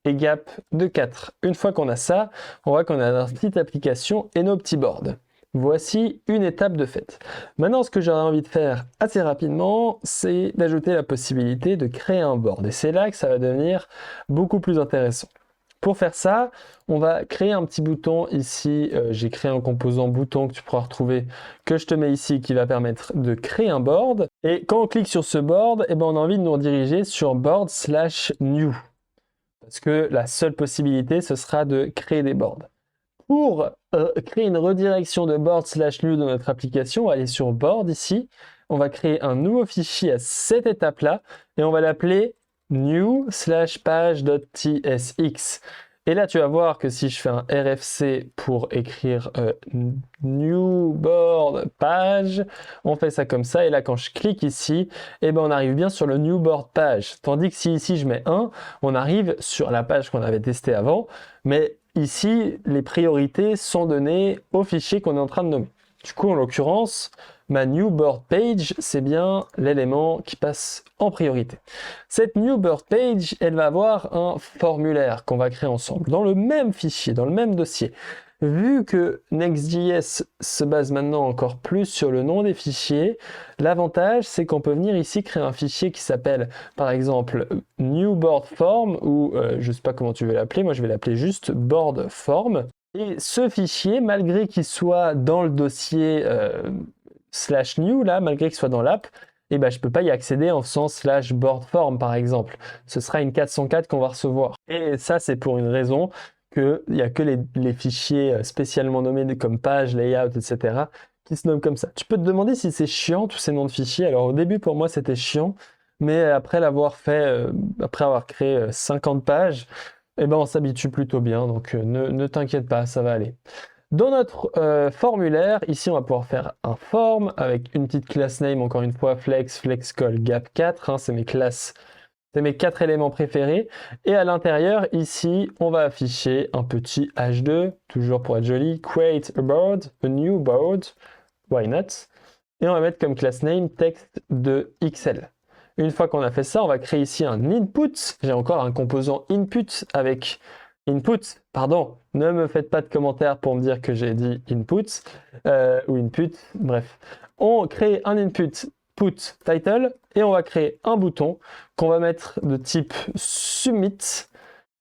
et gap de 4. Une fois qu'on a ça, on voit qu'on a notre petite application et nos petits boards. Voici une étape de fait. Maintenant, ce que j'aurais envie de faire assez rapidement, c'est d'ajouter la possibilité de créer un board. Et c'est là que ça va devenir beaucoup plus intéressant. Pour faire ça, on va créer un petit bouton ici. J'ai créé un composant bouton que tu pourras retrouver, que je te mets ici, qui va permettre de créer un board. Et quand on clique sur ce board, eh ben, on a envie de nous rediriger sur board/new. Parce que la seule possibilité, ce sera de créer des boards. Pour créer une redirection de board/new dans notre application, on va aller sur board ici. On va créer un nouveau fichier à cette étape-là et on va l'appeler new/page.tsx. Et là, tu vas voir que si je fais un RFC pour écrire new board page, on fait ça comme ça. Et là, quand je clique ici, eh ben, on arrive bien sur le new board page. Tandis que si ici, je mets 1, on arrive sur la page qu'on avait testée avant. Mais ici, les priorités sont données au fichier qu'on est en train de nommer. Du coup, en l'occurrence, ma new board page, c'est bien l'élément qui passe en priorité. Cette new board page, elle va avoir un formulaire qu'on va créer ensemble dans le même fichier, dans le même dossier. Vu que Next.js se base maintenant encore plus sur le nom des fichiers, l'avantage c'est qu'on peut venir ici créer un fichier qui s'appelle par exemple new board form ou je ne sais pas comment tu veux l'appeler, moi je vais l'appeler juste board form. Et ce fichier, malgré qu'il soit dans le dossier /new, là, malgré qu'il soit dans l'app, eh ben, je ne peux pas y accéder en faisant /board form par exemple. Ce sera une 404 qu'on va recevoir. Et ça, c'est pour une raison qu'il n'y a que les fichiers spécialement nommés comme page, layout, etc. qui se nomment comme ça. Tu peux te demander si c'est chiant tous ces noms de fichiers. Alors au début, pour moi, c'était chiant. Mais après l'avoir fait, après avoir créé 50 pages, eh ben, on s'habitue plutôt bien, donc ne t'inquiète pas, ça va aller. Dans notre formulaire, ici on va pouvoir faire un form avec une petite class name, encore une fois, flex, flexcol, gap 4, hein, c'est mes classes, c'est mes 4 éléments préférés. Et à l'intérieur, ici, on va afficher un petit h2, toujours pour être joli, create a board, a new board, why not? Et on va mettre comme class name texte de XL. Une fois qu'on a fait ça, on va créer ici un input. J'ai encore un composant input avec input. Pardon, ne me faites pas de commentaires pour me dire que j'ai dit input ou input. Bref, on crée un input put title et on va créer un bouton qu'on va mettre de type submit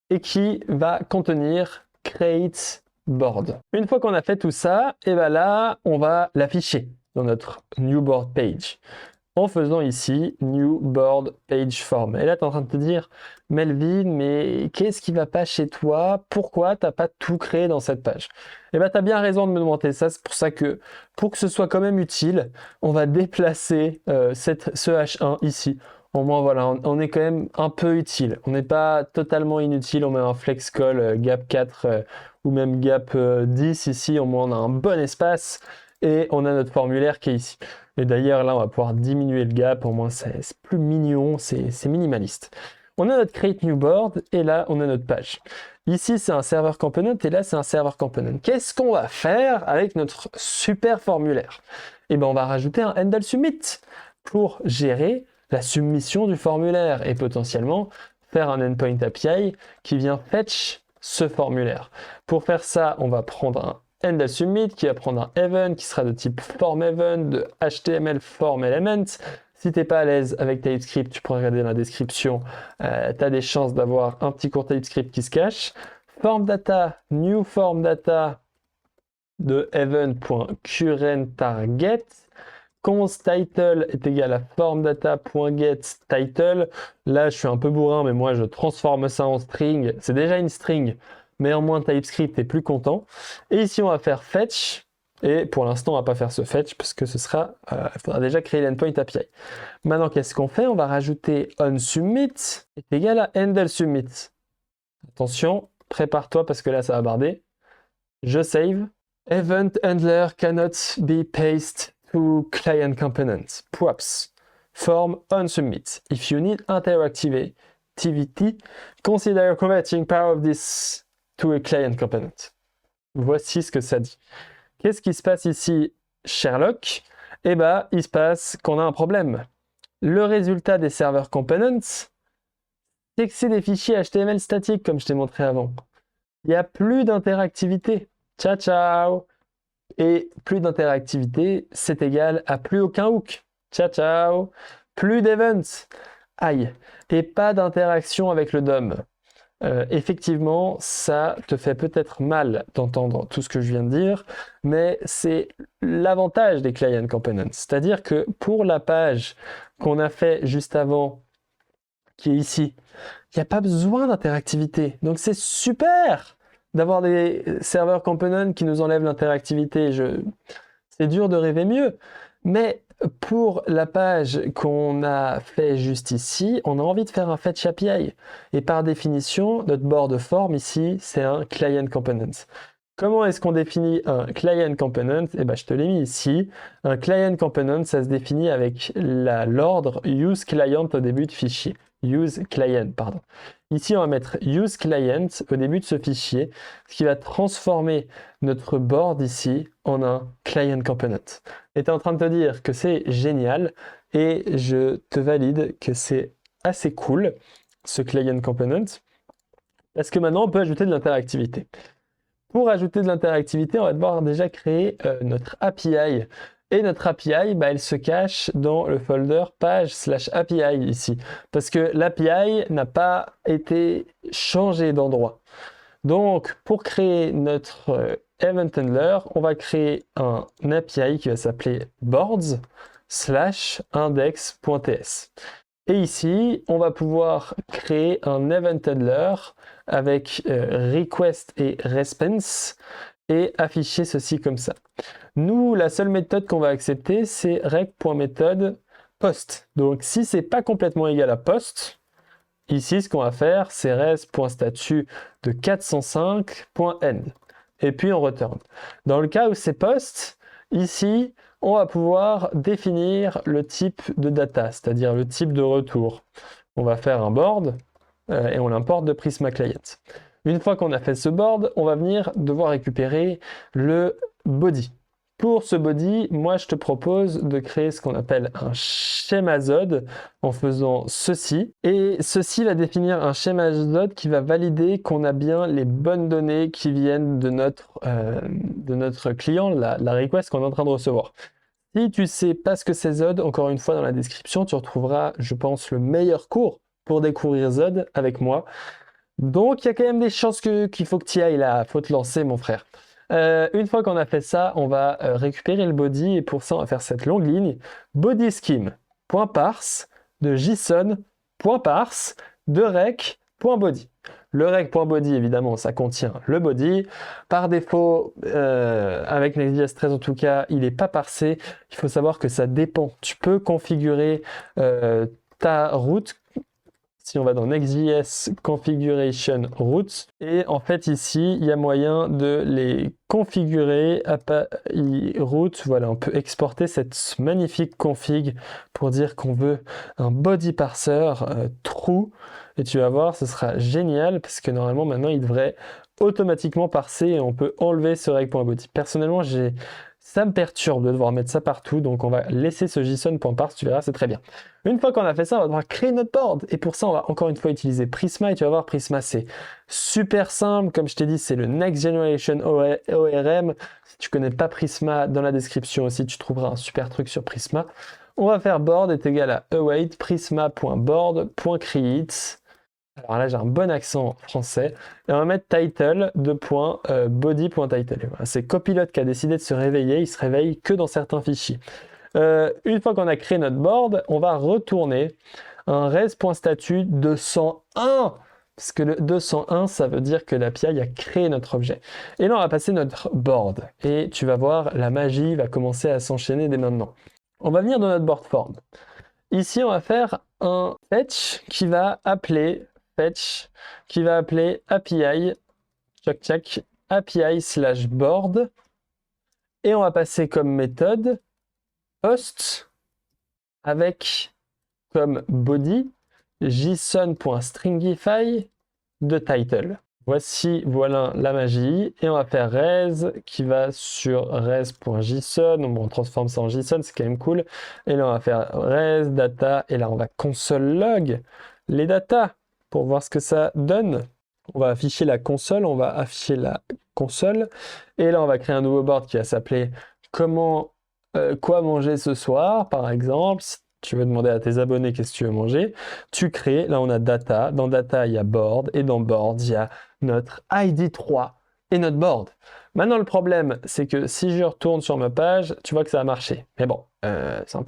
et qui va contenir create board. Une fois qu'on a fait tout ça, et ben là, on va l'afficher dans notre new board page en faisant ici New Board Page Form. Et là, tu es en train de te dire, Melvin, mais qu'est-ce qui va pas chez toi? Pourquoi tu n'as pas tout créé dans cette page? Et bien, tu as bien raison de me demander ça. C'est pour ça que, pour que ce soit quand même utile, on va déplacer ce H1 ici. Au moins, voilà, on est quand même un peu utile. On n'est pas totalement inutile. On met un flex call gap 4 ou même gap 10 ici. Au moins, on a un bon espace et on a notre formulaire qui est ici. Et d'ailleurs, là, on va pouvoir diminuer le gap. Au moins, c'est plus mignon, c'est minimaliste. On a notre Create New Board et là, on a notre page. Ici, c'est un serveur component et là, c'est un serveur component. Qu'est-ce qu'on va faire avec notre super formulaire? Eh bien, on va rajouter un handle submit pour gérer la submission du formulaire et potentiellement faire un endpoint API qui vient fetch ce formulaire. Pour faire ça, on va prendre un handle submit qui va prendre un event qui sera de type form event de HTML form element. Si tu n'es pas à l'aise avec TypeScript, tu pourras regarder dans la description. Tu as des chances d'avoir un petit cours TypeScript qui se cache. Form data, new form data de event.currentTarget. Const title est égal à formData.getTitle. Là, je suis un peu bourrin, mais moi, je transforme ça en string. C'est déjà une string, mais en moins TypeScript est plus content. Et ici, on va faire fetch. Et pour l'instant, on va pas faire ce fetch parce que ce sera, il faudra déjà créer l'endpoint API. Maintenant, qu'est-ce qu'on fait? On va rajouter onSubmit est égal à handleSubmit. Attention, prépare-toi parce que là, ça va barder. Je save. Event handler cannot be pasted to client component. Props. Form onSubmit. If you need interactivity, consider converting part of this to a client component. Voici ce que ça dit. Qu'est-ce qui se passe ici, Sherlock? Eh bien, il se passe qu'on a un problème. Le résultat des serveurs components, c'est que c'est des fichiers HTML statiques, comme je t'ai montré avant. Il n'y a plus d'interactivité. Ciao, ciao! Et plus d'interactivité, c'est égal à plus aucun hook. Ciao, ciao! Plus d'events. Aïe! Et pas d'interaction avec le DOM. Effectivement, ça te fait peut-être mal d'entendre tout ce que je viens de dire, mais c'est l'avantage des client components. C'est-à-dire que pour la page qu'on a fait juste avant, qui est ici, il n'y a pas besoin d'interactivité. Donc c'est super d'avoir des serveurs components qui nous enlèvent l'interactivité. C'est dur de rêver mieux, mais pour la page qu'on a fait juste ici, on a envie de faire un fetch API. Et par définition, notre board form ici, c'est un client component. Comment est-ce qu'on définit un client component? Eh ben, je te l'ai mis ici. Un client component, ça se définit avec l'ordre use client au début de fichier. Use client, pardon. Ici, on va mettre use client au début de ce fichier, ce qui va transformer notre board ici en un client component. Et tu es en train de te dire que c'est génial et je te valide que c'est assez cool, ce client component, parce que maintenant, on peut ajouter de l'interactivité. Pour ajouter de l'interactivité, on va devoir déjà créer notre API. Et notre API, bah, elle se cache dans le folder page/API ici. Parce que l'API n'a pas été changé d'endroit. Donc, pour créer notre event handler, on va créer un API qui va s'appeler boards/index.ts. Et ici, on va pouvoir créer un event handler avec request et response et afficher ceci comme ça. Nous, la seule méthode qu'on va accepter, c'est rec.method post. Donc, si c'est pas complètement égal à post, ici, ce qu'on va faire, c'est res.statut de 405.end. Et puis, on return. Dans le cas où c'est post, ici, on va pouvoir définir le type de data, c'est-à-dire le type de retour. On va faire un board et on l'importe de Prisma Client. Une fois qu'on a fait ce board, on va venir devoir récupérer le body. Pour ce body, moi je te propose de créer ce qu'on appelle un schéma Zod en faisant ceci. Et ceci va définir un schéma Zod qui va valider qu'on a bien les bonnes données qui viennent de notre client, la request qu'on est en train de recevoir. Si tu ne sais pas ce que c'est Zod, encore une fois dans la description, tu retrouveras, je pense, le meilleur cours pour découvrir Zod avec moi. Donc, il y a quand même des chances qu'il faut que tu y ailles là, faut te lancer, mon frère. Une fois qu'on a fait ça, on va récupérer le body et pour ça, on va faire cette longue ligne body scheme.parse de json.parse de rec.body. Le rec.body, évidemment, ça contient le body. Par défaut, avec Next.js 13 en tout cas, il n'est pas parsé. Il faut savoir que ça dépend. Tu peux configurer ta route. Si on va dans Next.js Configuration Routes, et en fait ici, il y a moyen de les configurer API route. Voilà, on peut exporter cette magnifique config pour dire qu'on veut un body parser true, et tu vas voir, ce sera génial, parce que normalement maintenant, il devrait automatiquement parser, et on peut enlever ce reg.body. Personnellement, ça me perturbe de devoir mettre ça partout, donc on va laisser ce json.parse, tu verras, c'est très bien. Une fois qu'on a fait ça, on va devoir créer notre board, et pour ça, on va encore une fois utiliser Prisma, et tu vas voir, Prisma, c'est super simple, comme je t'ai dit, c'est le Next Generation ORM. Si tu connais pas Prisma, dans la description aussi, tu trouveras un super truc sur Prisma. On va faire board est égal à await prisma.board.create. Alors là, j'ai un bon accent français. Et on va mettre title body.title. Voilà, c'est Copilot qui a décidé de se réveiller. Il se réveille que dans certains fichiers. Une fois qu'on a créé notre board, on va retourner un res.statut 201. Parce que le 201, ça veut dire que l'API a créé notre objet. Et là, on va passer notre board. Et tu vas voir, la magie va commencer à s'enchaîner dès maintenant. On va venir dans notre board form. Ici, on va faire un fetch qui va appeler API, API/board, et on va passer comme méthode post avec comme body json.stringify de title. Voilà la magie, et on va faire res qui va sur res.json, on transforme ça en JSON, c'est quand même cool, et là on va faire res data, et là on va console log les datas pour voir ce que ça donne. On va afficher la console, et là on va créer un nouveau board qui va s'appeler quoi manger ce soir, par exemple. Si tu veux demander à tes abonnés qu'est-ce que tu veux manger, tu crées, là on a data, dans data il y a board, et dans board il y a notre ID 3 et notre board. Maintenant le problème, c'est que si je retourne sur ma page, tu vois que ça a marché. Mais bon, c'est un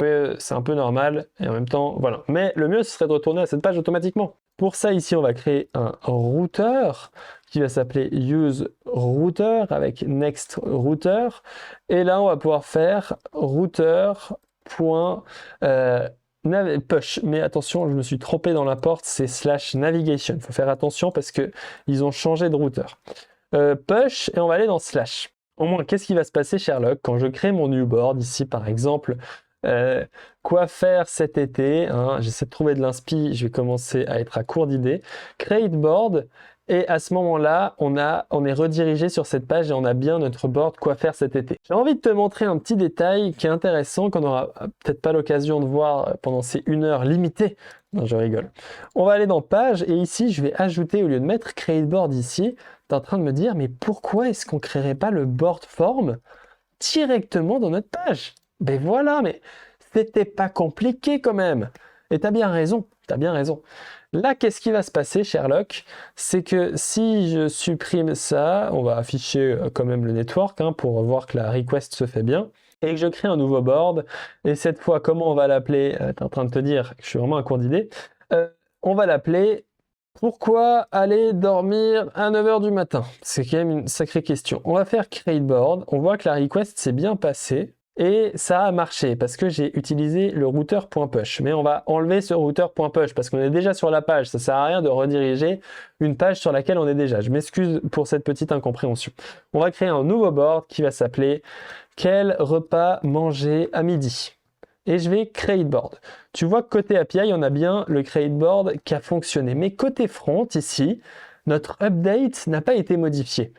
peu normal, et en même temps, voilà. Mais le mieux, ce serait de retourner à cette page automatiquement. Pour ça, ici, on va créer un routeur qui va s'appeler useRouter avec nextRouter. Et là, on va pouvoir faire router.push. Mais attention, je me suis trompé dans la porte, c'est /navigation. Il faut faire attention parce qu'ils ont changé de routeur. Push, et on va aller dans /. Au moins, qu'est-ce qui va se passer, Sherlock, quand je crée mon new board ici, par exemple, quoi faire cet été, hein, j'essaie de trouver de l'inspi, je vais commencer à être à court d'idées. Create board, et à ce moment-là, on est redirigé sur cette page et on a bien notre board quoi faire cet été. J'ai envie de te montrer un petit détail qui est intéressant, qu'on n'aura peut-être pas l'occasion de voir pendant ces 1 heure limitée. Non, je rigole. On va aller dans page, et ici, je vais ajouter, au lieu de mettre create board ici, tu es en train de me dire, mais pourquoi est-ce qu'on ne créerait pas le board form directement dans notre page? Ben voilà, mais c'était pas compliqué quand même. Et t'as bien raison, Là, qu'est-ce qui va se passer, Sherlock? C'est que si je supprime ça, on va afficher quand même le network pour voir que la request se fait bien, et que je crée un nouveau board. Et cette fois, comment on va l'appeler? T'es en train de te dire que je suis vraiment à court d'idées. On va l'appeler pourquoi aller dormir à 9h du matin? C'est quand même une sacrée question. On va faire create board. On voit que la request s'est bien passée. Et ça a marché parce que j'ai utilisé le router.push. Mais on va enlever ce router.push parce qu'on est déjà sur la page. Ça ne sert à rien de rediriger une page sur laquelle on est déjà. Je m'excuse pour cette petite incompréhension. On va créer un nouveau board qui va s'appeler quel repas manger à midi. Et je vais create board. Tu vois que côté API, on a bien le create board qui a fonctionné. Mais côté front, ici, notre update n'a pas été modifié.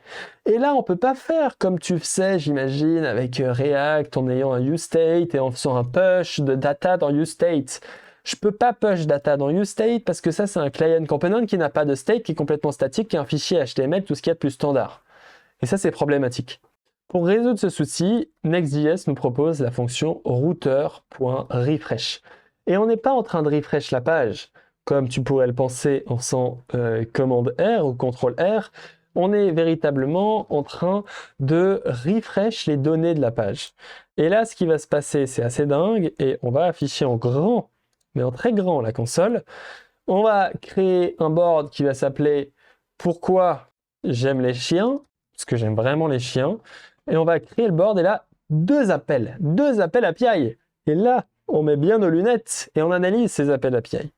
Et là, on ne peut pas faire comme tu sais, j'imagine, avec React, en ayant un useState et en faisant un push de data dans useState. Je ne peux pas push data dans useState parce que ça, c'est un client component qui n'a pas de state, qui est complètement statique, qui est un fichier HTML, tout ce qu'il y a de plus standard. Et ça, c'est problématique. Pour résoudre ce souci, Next.js nous propose la fonction router.refresh. Et on n'est pas en train de refresh la page. comme tu pourrais le penser en faisant commande R ou CTRL R, on est véritablement en train de refresh les données de la page. Et là, ce qui va se passer, c'est assez dingue, et on va afficher en grand, mais en très grand, la console. On va créer un board qui va s'appeler « Pourquoi j'aime les chiens ?» parce que j'aime vraiment les chiens. Et on va créer le board, et là, deux appels API. Et là, on met bien nos lunettes, et on analyse ces appels API.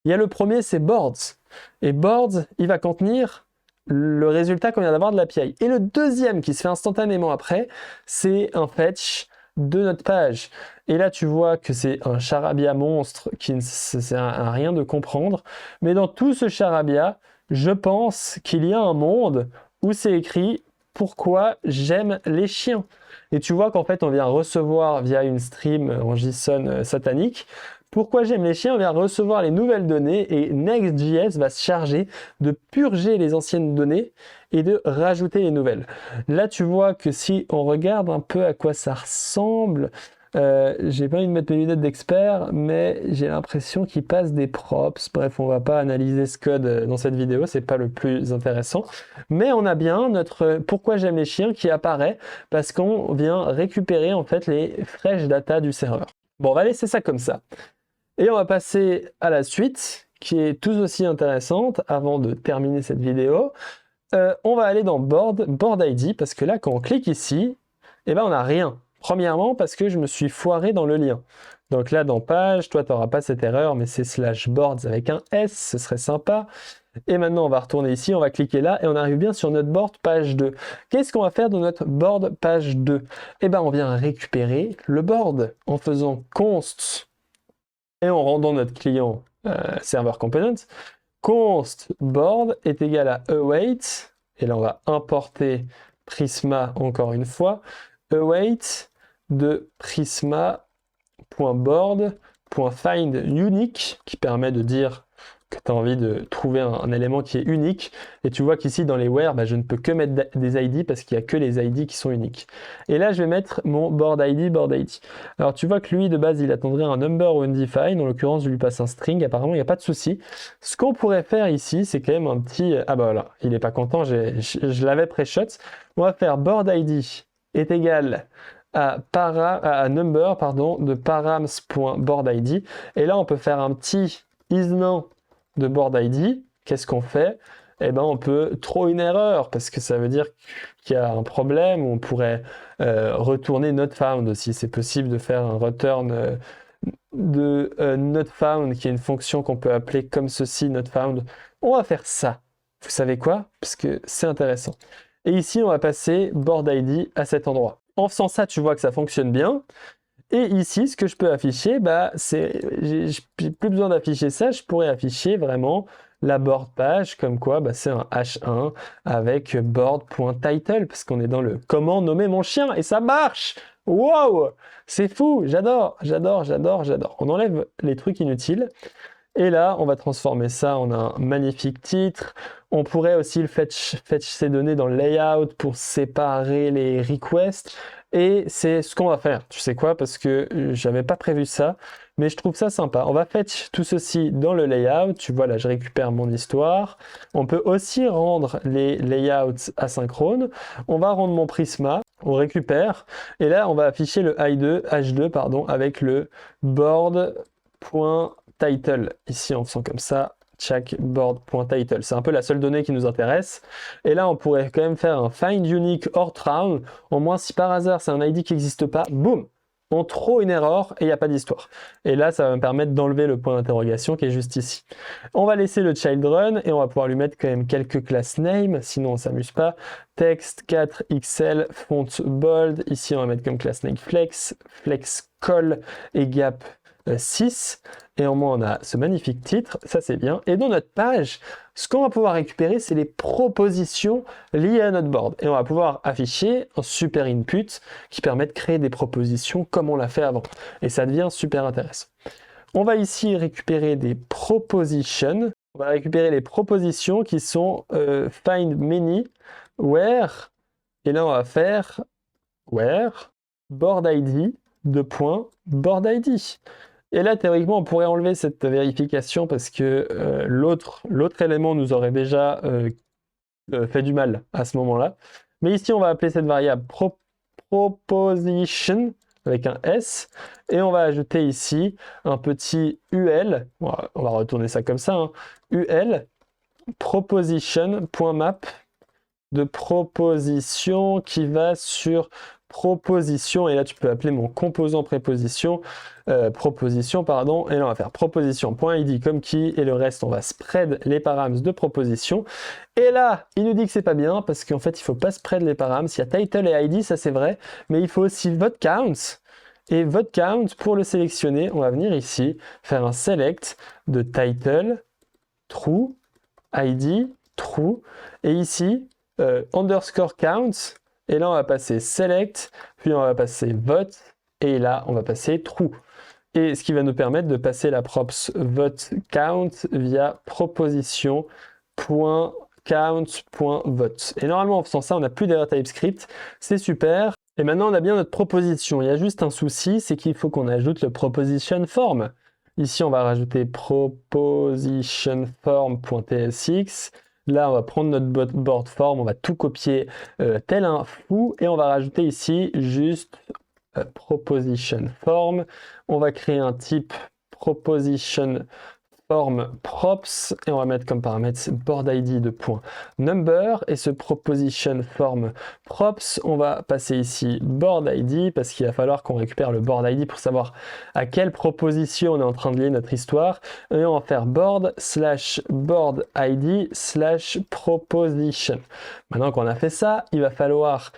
Il y a le premier, c'est boards. Et boards, il va contenir le résultat qu'on vient d'avoir de l'API. Et le deuxième qui se fait instantanément après, c'est un fetch de notre page. Et là, tu vois que c'est un charabia monstre qui ne sert à rien de comprendre. Mais dans tout ce charabia, je pense qu'il y a un monde où c'est écrit « Pourquoi j'aime les chiens ?» Et tu vois qu'en fait, on vient recevoir via une stream en JSON satanique pourquoi j'aime les chiens, on vient recevoir les nouvelles données et Next.js va se charger de purger les anciennes données et de rajouter les nouvelles. Là, tu vois que si on regarde un peu à quoi ça ressemble, j'ai pas envie de mettre mes lunettes d'expert, mais j'ai l'impression qu'il passe des props. Bref, on va pas analyser ce code dans cette vidéo, c'est pas le plus intéressant. Mais on a bien notre pourquoi j'aime les chiens qui apparaît parce qu'on vient récupérer en fait les fresh data du serveur. Bon, on va laisser ça comme ça. Et on va passer à la suite, qui est tout aussi intéressante avant de terminer cette vidéo. On va aller dans Board ID, parce que là, quand on clique ici, eh ben, on n'a rien. Premièrement, parce que je me suis foiré dans le lien. Donc là, dans Page, toi, tu n'auras pas cette erreur, mais c'est /boards avec un S, ce serait sympa. Et maintenant, on va retourner ici, on va cliquer là, et on arrive bien sur notre board page 2. Qu'est-ce qu'on va faire dans notre board page 2? Eh ben, on vient récupérer le board en faisant const et en rendant notre client server component, const board est égal à await, et là on va importer Prisma encore une fois, await de prisma.board.find unique, qui permet de dire que tu as envie de trouver un élément qui est unique. Et tu vois qu'ici, dans les where, je ne peux que mettre des ID parce qu'il n'y a que les ID qui sont uniques. Et là, je vais mettre mon board ID. Alors, tu vois que lui, de base, il attendrait un number ou undefined. En l'occurrence, je lui passe un string. Apparemment, il n'y a pas de souci. Ce qu'on pourrait faire ici, c'est quand même un petit... Ah bah voilà, il n'est pas content, je l'avais pré-shot. On va faire board ID est égal à number de params.boardID. Et là, on peut faire un petit isNow de board ID. Qu'est-ce qu'on fait? Eh ben, on peut throw une erreur parce que ça veut dire qu'il y a un problème. On pourrait retourner not found aussi. C'est possible de faire un return de not found qui est une fonction qu'on peut appeler comme ceci, not found. On va faire ça. Vous savez quoi? Parce que c'est intéressant. Et ici, on va passer board ID à cet endroit. En faisant ça, tu vois que ça fonctionne bien. Et ici, ce que je peux afficher, j'ai plus besoin d'afficher ça, je pourrais afficher vraiment la board page, comme quoi c'est un H1 avec board.title, parce qu'on est dans le comment nommer mon chien, et ça marche! Wow! C'est fou! J'adore! On enlève les trucs inutiles. Et là, on va transformer ça en un magnifique titre. On pourrait aussi le fetch ces données dans le layout pour séparer les requests. Et c'est ce qu'on va faire. Tu sais quoi? Parce que j'avais pas prévu ça, mais je trouve ça sympa. On va fetch tout ceci dans le layout. Tu vois, là, je récupère mon histoire. On peut aussi rendre les layouts asynchrones. On va rendre mon Prisma. On récupère. Et là, on va afficher le H2 avec le board.title. Ici, en faisant comme ça. Check board.title. C'est un peu la seule donnée qui nous intéresse. Et là, on pourrait quand même faire un find unique or round. Au moins, si par hasard, c'est un ID qui n'existe pas, boum, on throw une erreur et il n'y a pas d'histoire. Et là, ça va me permettre d'enlever le point d'interrogation qui est juste ici. On va laisser le child run et on va pouvoir lui mettre quand même quelques class name, sinon on ne s'amuse pas. Text 4 XL, font bold. Ici, on va mettre comme class name flex, flex call et gap 6. Et au moins, on a ce magnifique titre, ça c'est bien. Et dans notre page, ce qu'on va pouvoir récupérer, c'est les propositions liées à notre board. Et on va pouvoir afficher un super input qui permet de créer des propositions comme on l'a fait avant. Et ça devient super intéressant. On va ici récupérer des propositions. On va récupérer les propositions qui sont find many, where, et là on va faire where, board ID, board ID. Et là, théoriquement, on pourrait enlever cette vérification parce que l'autre élément nous aurait déjà fait du mal à ce moment-là. Mais ici, on va appeler cette variable proposition avec un S, et on va ajouter ici un petit UL, on va retourner ça comme ça, hein, UL proposition.map de proposition qui va sur proposition, et là tu peux appeler mon composant proposition, pardon, et là on va faire proposition.id comme qui, et le reste on va spread les params de proposition. Et là il nous dit que c'est pas bien parce qu'en fait il faut pas spread les params, il y a title et id, ça c'est vrai, mais il faut aussi vote count. Et vote count, pour le sélectionner, on va venir ici faire un select de title true, id true, et ici underscore count, et là on va passer select, puis on va passer vote, et là on va passer true. Et ce qui va nous permettre de passer la props vote count via proposition.count.vote. Et normalement en faisant ça, on n'a plus d'erreur TypeScript, c'est super. Et maintenant on a bien notre proposition. Il y a juste un souci, c'est qu'il faut qu'on ajoute le proposition form. Ici on va rajouter propositionForm.tsx. Là, on va prendre notre board form, on va tout copier tel un fou, et on va rajouter ici juste proposition form. On va créer un type proposition form props, et on va mettre comme paramètre board id de point number, et ce proposition form props, on va passer ici board id parce qu'il va falloir qu'on récupère le board id pour savoir à quelle proposition on est en train de lier notre histoire, et on va faire board id proposition. Maintenant qu'on a fait ça, il va falloir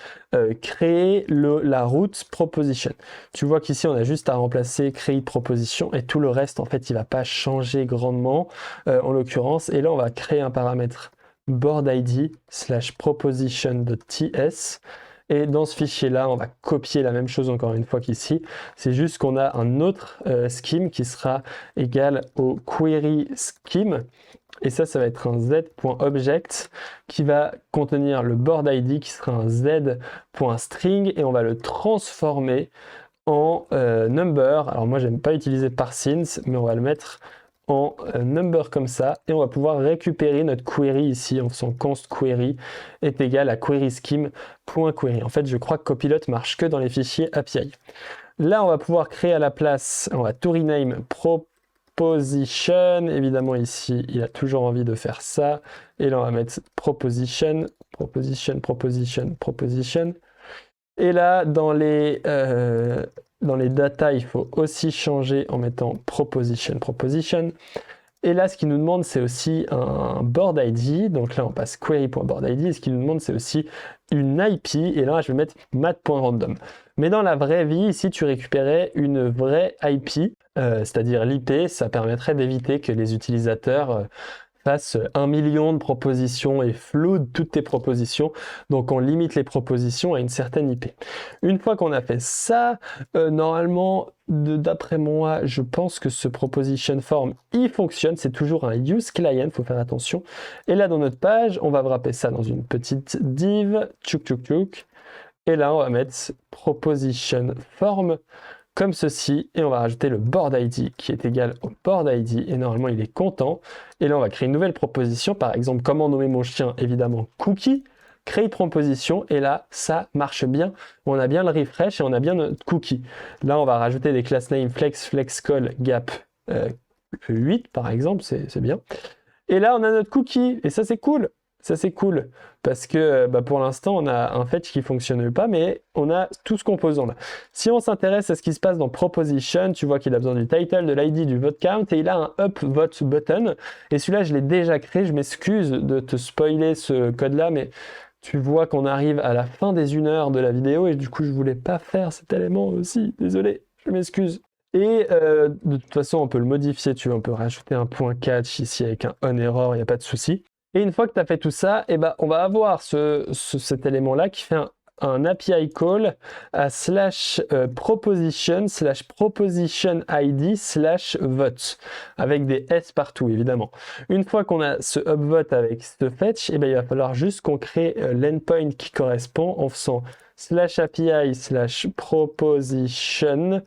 créer la route proposition. Tu vois qu'ici on a juste à remplacer create proposition, et tout le reste en fait il va pas changer grandement en l'occurrence. Et là on va créer un paramètre board id proposition.ts, et dans ce fichier là on va copier la même chose encore une fois qu'ici, c'est juste qu'on a un autre scheme qui sera égal au query scheme. Et ça va être un z.object qui va contenir le board id qui sera un z.string, et on va le transformer en number. Alors moi j'aime pas utiliser parsings, mais on va le mettre en number comme ça, et on va pouvoir récupérer notre query ici en faisant const query est égal à query scheme.query. En fait je crois que Copilot marche que dans les fichiers API. Là on va pouvoir créer à la place, on va tout rename proposition, évidemment ici il a toujours envie de faire ça, et là on va mettre proposition. Et là dans les data il faut aussi changer en mettant proposition. Et là ce qu'il nous demande c'est aussi un board id, donc là on passe query.boardid, et ce qu'il nous demande c'est aussi une IP, et là je vais mettre mat.random. Mais dans la vraie vie, ici tu récupérais une vraie IP, c'est-à-dire l'IP, ça permettrait d'éviter que les utilisateurs fassent 1 million de propositions et floutent toutes tes propositions. Donc on limite les propositions à une certaine IP. Une fois qu'on a fait ça, normalement, d'après moi, je pense que ce proposition form, il fonctionne. C'est toujours un use client, faut faire attention. Et là, dans notre page, on va wrapper ça dans une petite div, et là, on va mettre proposition form comme ceci, et on va rajouter le board id qui est égal au board id, et normalement il est content. Et là on va créer une nouvelle proposition, par exemple comment nommer mon chien, évidemment cookie, créer proposition, et là ça marche bien, on a bien le refresh et on a bien notre cookie. Là on va rajouter des class name flex, call, gap 8 par exemple, c'est bien. Et là on a notre cookie, et ça c'est cool. Ça c'est cool, parce que pour l'instant on a un fetch qui ne fonctionne pas, mais on a tout ce composant là. Si on s'intéresse à ce qui se passe dans proposition, tu vois qu'il a besoin du title, de l'id, du vote count, et il a un up vote button, et celui-là je l'ai déjà créé. Je m'excuse de te spoiler ce code là, mais tu vois qu'on arrive à la fin des 1 heure de la vidéo, et du coup je voulais pas faire cet élément aussi, désolé, je m'excuse. Et de toute façon on peut le modifier, tu vois, on peut rajouter un point catch ici avec un on error, il n'y a pas de souci. Et une fois que tu as fait tout ça, on va avoir cet élément-là qui fait un API call à proposition id vote, avec des S partout, évidemment. Une fois qu'on a ce upvote avec ce fetch, il va falloir juste qu'on crée l'endpoint qui correspond en faisant /API/proposition/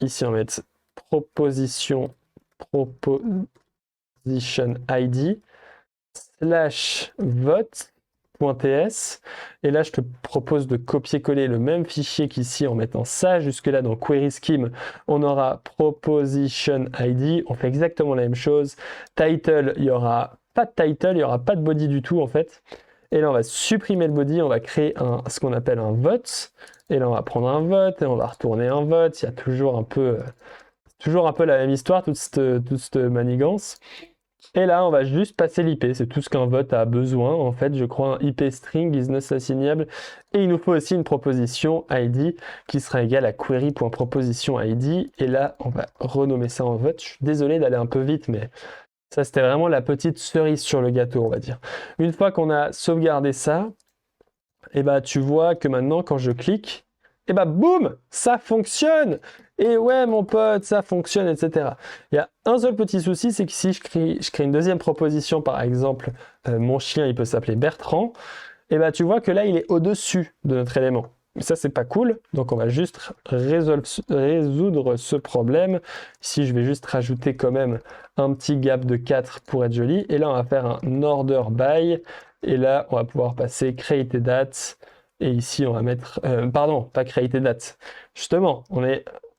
ici on va mettre proposition ID slash vote.ts et là je te propose de copier-coller le même fichier qu'ici en mettant ça jusque là dans query scheme on aura proposition ID, on fait exactement la même chose. Title, il n'y aura pas de title, il n'y aura pas de body du tout en fait. Et là on va supprimer le body, on va créer ce qu'on appelle un vote et là on va prendre un vote et on va retourner un vote. Il y a toujours un peu la même histoire, toute cette manigance. Et là, on va juste passer l'IP, c'est tout ce qu'un vote a besoin. En fait, je crois un IP string is not assignable. Et il nous faut aussi une proposition ID qui sera égale à query.proposition ID. Et là, on va renommer ça en vote. Je suis désolé d'aller un peu vite, mais ça, c'était vraiment la petite cerise sur le gâteau, on va dire. Une fois qu'on a sauvegardé ça, et bah, tu vois que maintenant, quand je clique, et bah, boum, ça fonctionne! Et ouais, mon pote, ça fonctionne, etc. Il y a un seul petit souci, c'est que si je crée une deuxième proposition, par exemple, mon chien, il peut s'appeler Bertrand, et bah tu vois que là, il est au-dessus de notre élément. Mais ça, c'est pas cool, donc on va juste résoudre ce problème. Ici, je vais juste rajouter quand même un petit gap de 4 pour être joli. Et là, on va faire un order by, et là, on va pouvoir passer create date. Et ici, on va mettre... pardon, pas create date. Justement,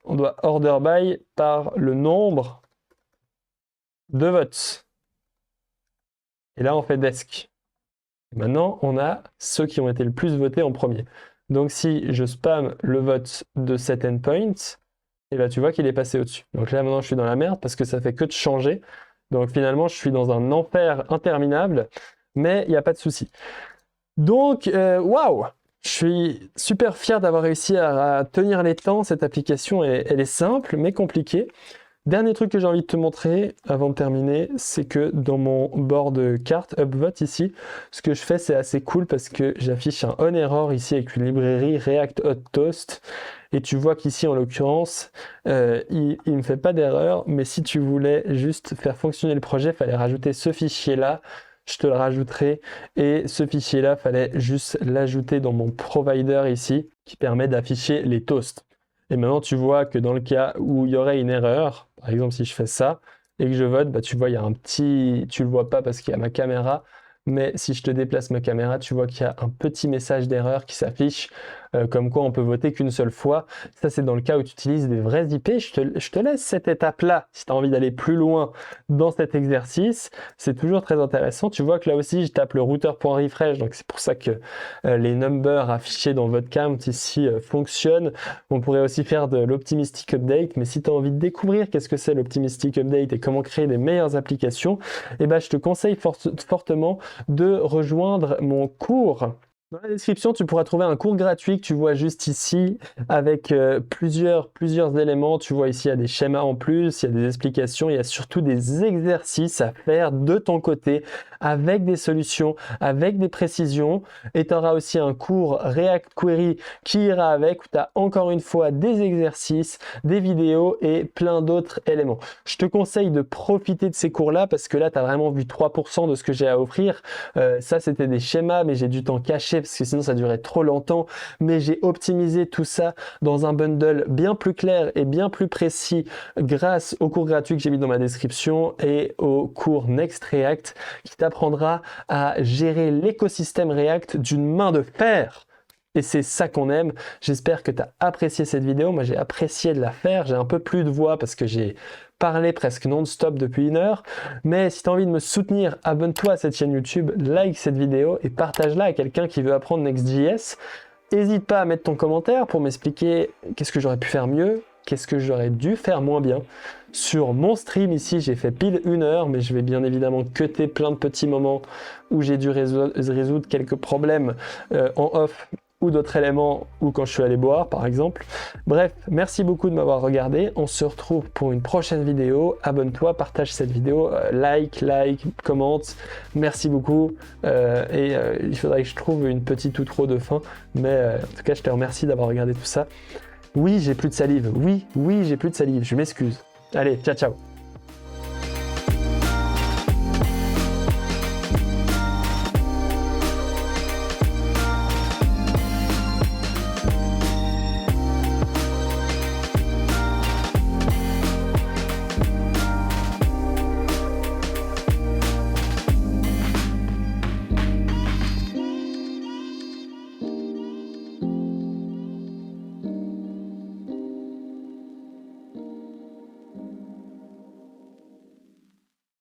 on doit order by par le nombre de votes. Et là, on fait desk. Et maintenant, on a ceux qui ont été le plus votés en premier. Donc, si je spam le vote de cet endpoint, et là, tu vois qu'il est passé au-dessus. Donc là, maintenant, je suis dans la merde parce que ça fait que de changer. Donc, finalement, je suis dans un enfer interminable, mais il n'y a pas de souci. Donc, waouh! Je suis super fier d'avoir réussi à tenir les temps. Cette application, elle est simple, mais compliquée. Dernier truc que j'ai envie de te montrer avant de terminer, c'est que dans mon board carte upvote ici, ce que je fais, c'est assez cool parce que j'affiche un on error ici avec une librairie React Hot Toast. Et tu vois qu'ici, en l'occurrence, il ne me fait pas d'erreur. Mais si tu voulais juste faire fonctionner le projet, il fallait rajouter ce fichier-là. Je te le rajouterai et ce fichier là fallait juste l'ajouter dans mon provider ici qui permet d'afficher les toasts. Et maintenant tu vois que dans le cas où il y aurait une erreur, par exemple si je fais ça et que je vote, bah, tu vois il y a un petit, tu le vois pas parce qu'il y a ma caméra, mais si je te déplace ma caméra, tu vois qu'il y a un petit message d'erreur qui s'affiche comme quoi on peut voter qu'une seule fois. Ça, c'est dans le cas où tu utilises des vrais IP. Je te laisse cette étape-là si tu as envie d'aller plus loin dans cet exercice. C'est toujours très intéressant. Tu vois que là aussi, je tape le router.refresh. Donc, c'est pour ça que les numbers affichés dans votre count ici fonctionnent. On pourrait aussi faire de l'optimistic update. Mais si tu as envie de découvrir qu'est-ce que c'est l'optimistic update et comment créer des meilleures applications, eh ben, je te conseille fortement de rejoindre mon cours. Dans la description, tu pourras trouver un cours gratuit que tu vois juste ici avec plusieurs éléments. Tu vois ici, il y a des schémas en plus, il y a des explications, il y a surtout des exercices à faire de ton côté avec des solutions, avec des précisions. Et tu auras aussi un cours React Query qui ira avec où tu as encore une fois des exercices, des vidéos et plein d'autres éléments. Je te conseille de profiter de ces cours-là parce que là, tu as vraiment vu 3% de ce que j'ai à offrir. Ça, c'était des schémas, mais j'ai dû t'en cacher parce que sinon ça durait trop longtemps, mais j'ai optimisé tout ça dans un bundle bien plus clair et bien plus précis grâce au cours gratuit que j'ai mis dans ma description et au cours Next React qui t'apprendra à gérer l'écosystème React d'une main de fer. Et c'est ça qu'on aime. J'espère que tu as apprécié cette vidéo. Moi, j'ai apprécié de la faire. J'ai un peu plus de voix parce que j'ai parlé presque non-stop depuis 1 heure. Mais si tu as envie de me soutenir, abonne-toi à cette chaîne YouTube, like cette vidéo et partage-la à quelqu'un qui veut apprendre Next.js. N'hésite pas à mettre ton commentaire pour m'expliquer qu'est-ce que j'aurais pu faire mieux, qu'est-ce que j'aurais dû faire moins bien. Sur mon stream ici, j'ai fait pile 1 heure, mais je vais bien évidemment cutter plein de petits moments où j'ai dû résoudre quelques problèmes en off ou d'autres éléments ou quand je suis allé boire par exemple. Bref, merci beaucoup de m'avoir regardé. On se retrouve pour une prochaine vidéo. Abonne-toi, partage cette vidéo, like, commente. Merci beaucoup. Il faudrait que je trouve une petite outro de fin. Mais en tout cas, je te remercie d'avoir regardé tout ça. Oui, j'ai plus de salive. Oui, j'ai plus de salive. Je m'excuse. Allez, ciao, ciao.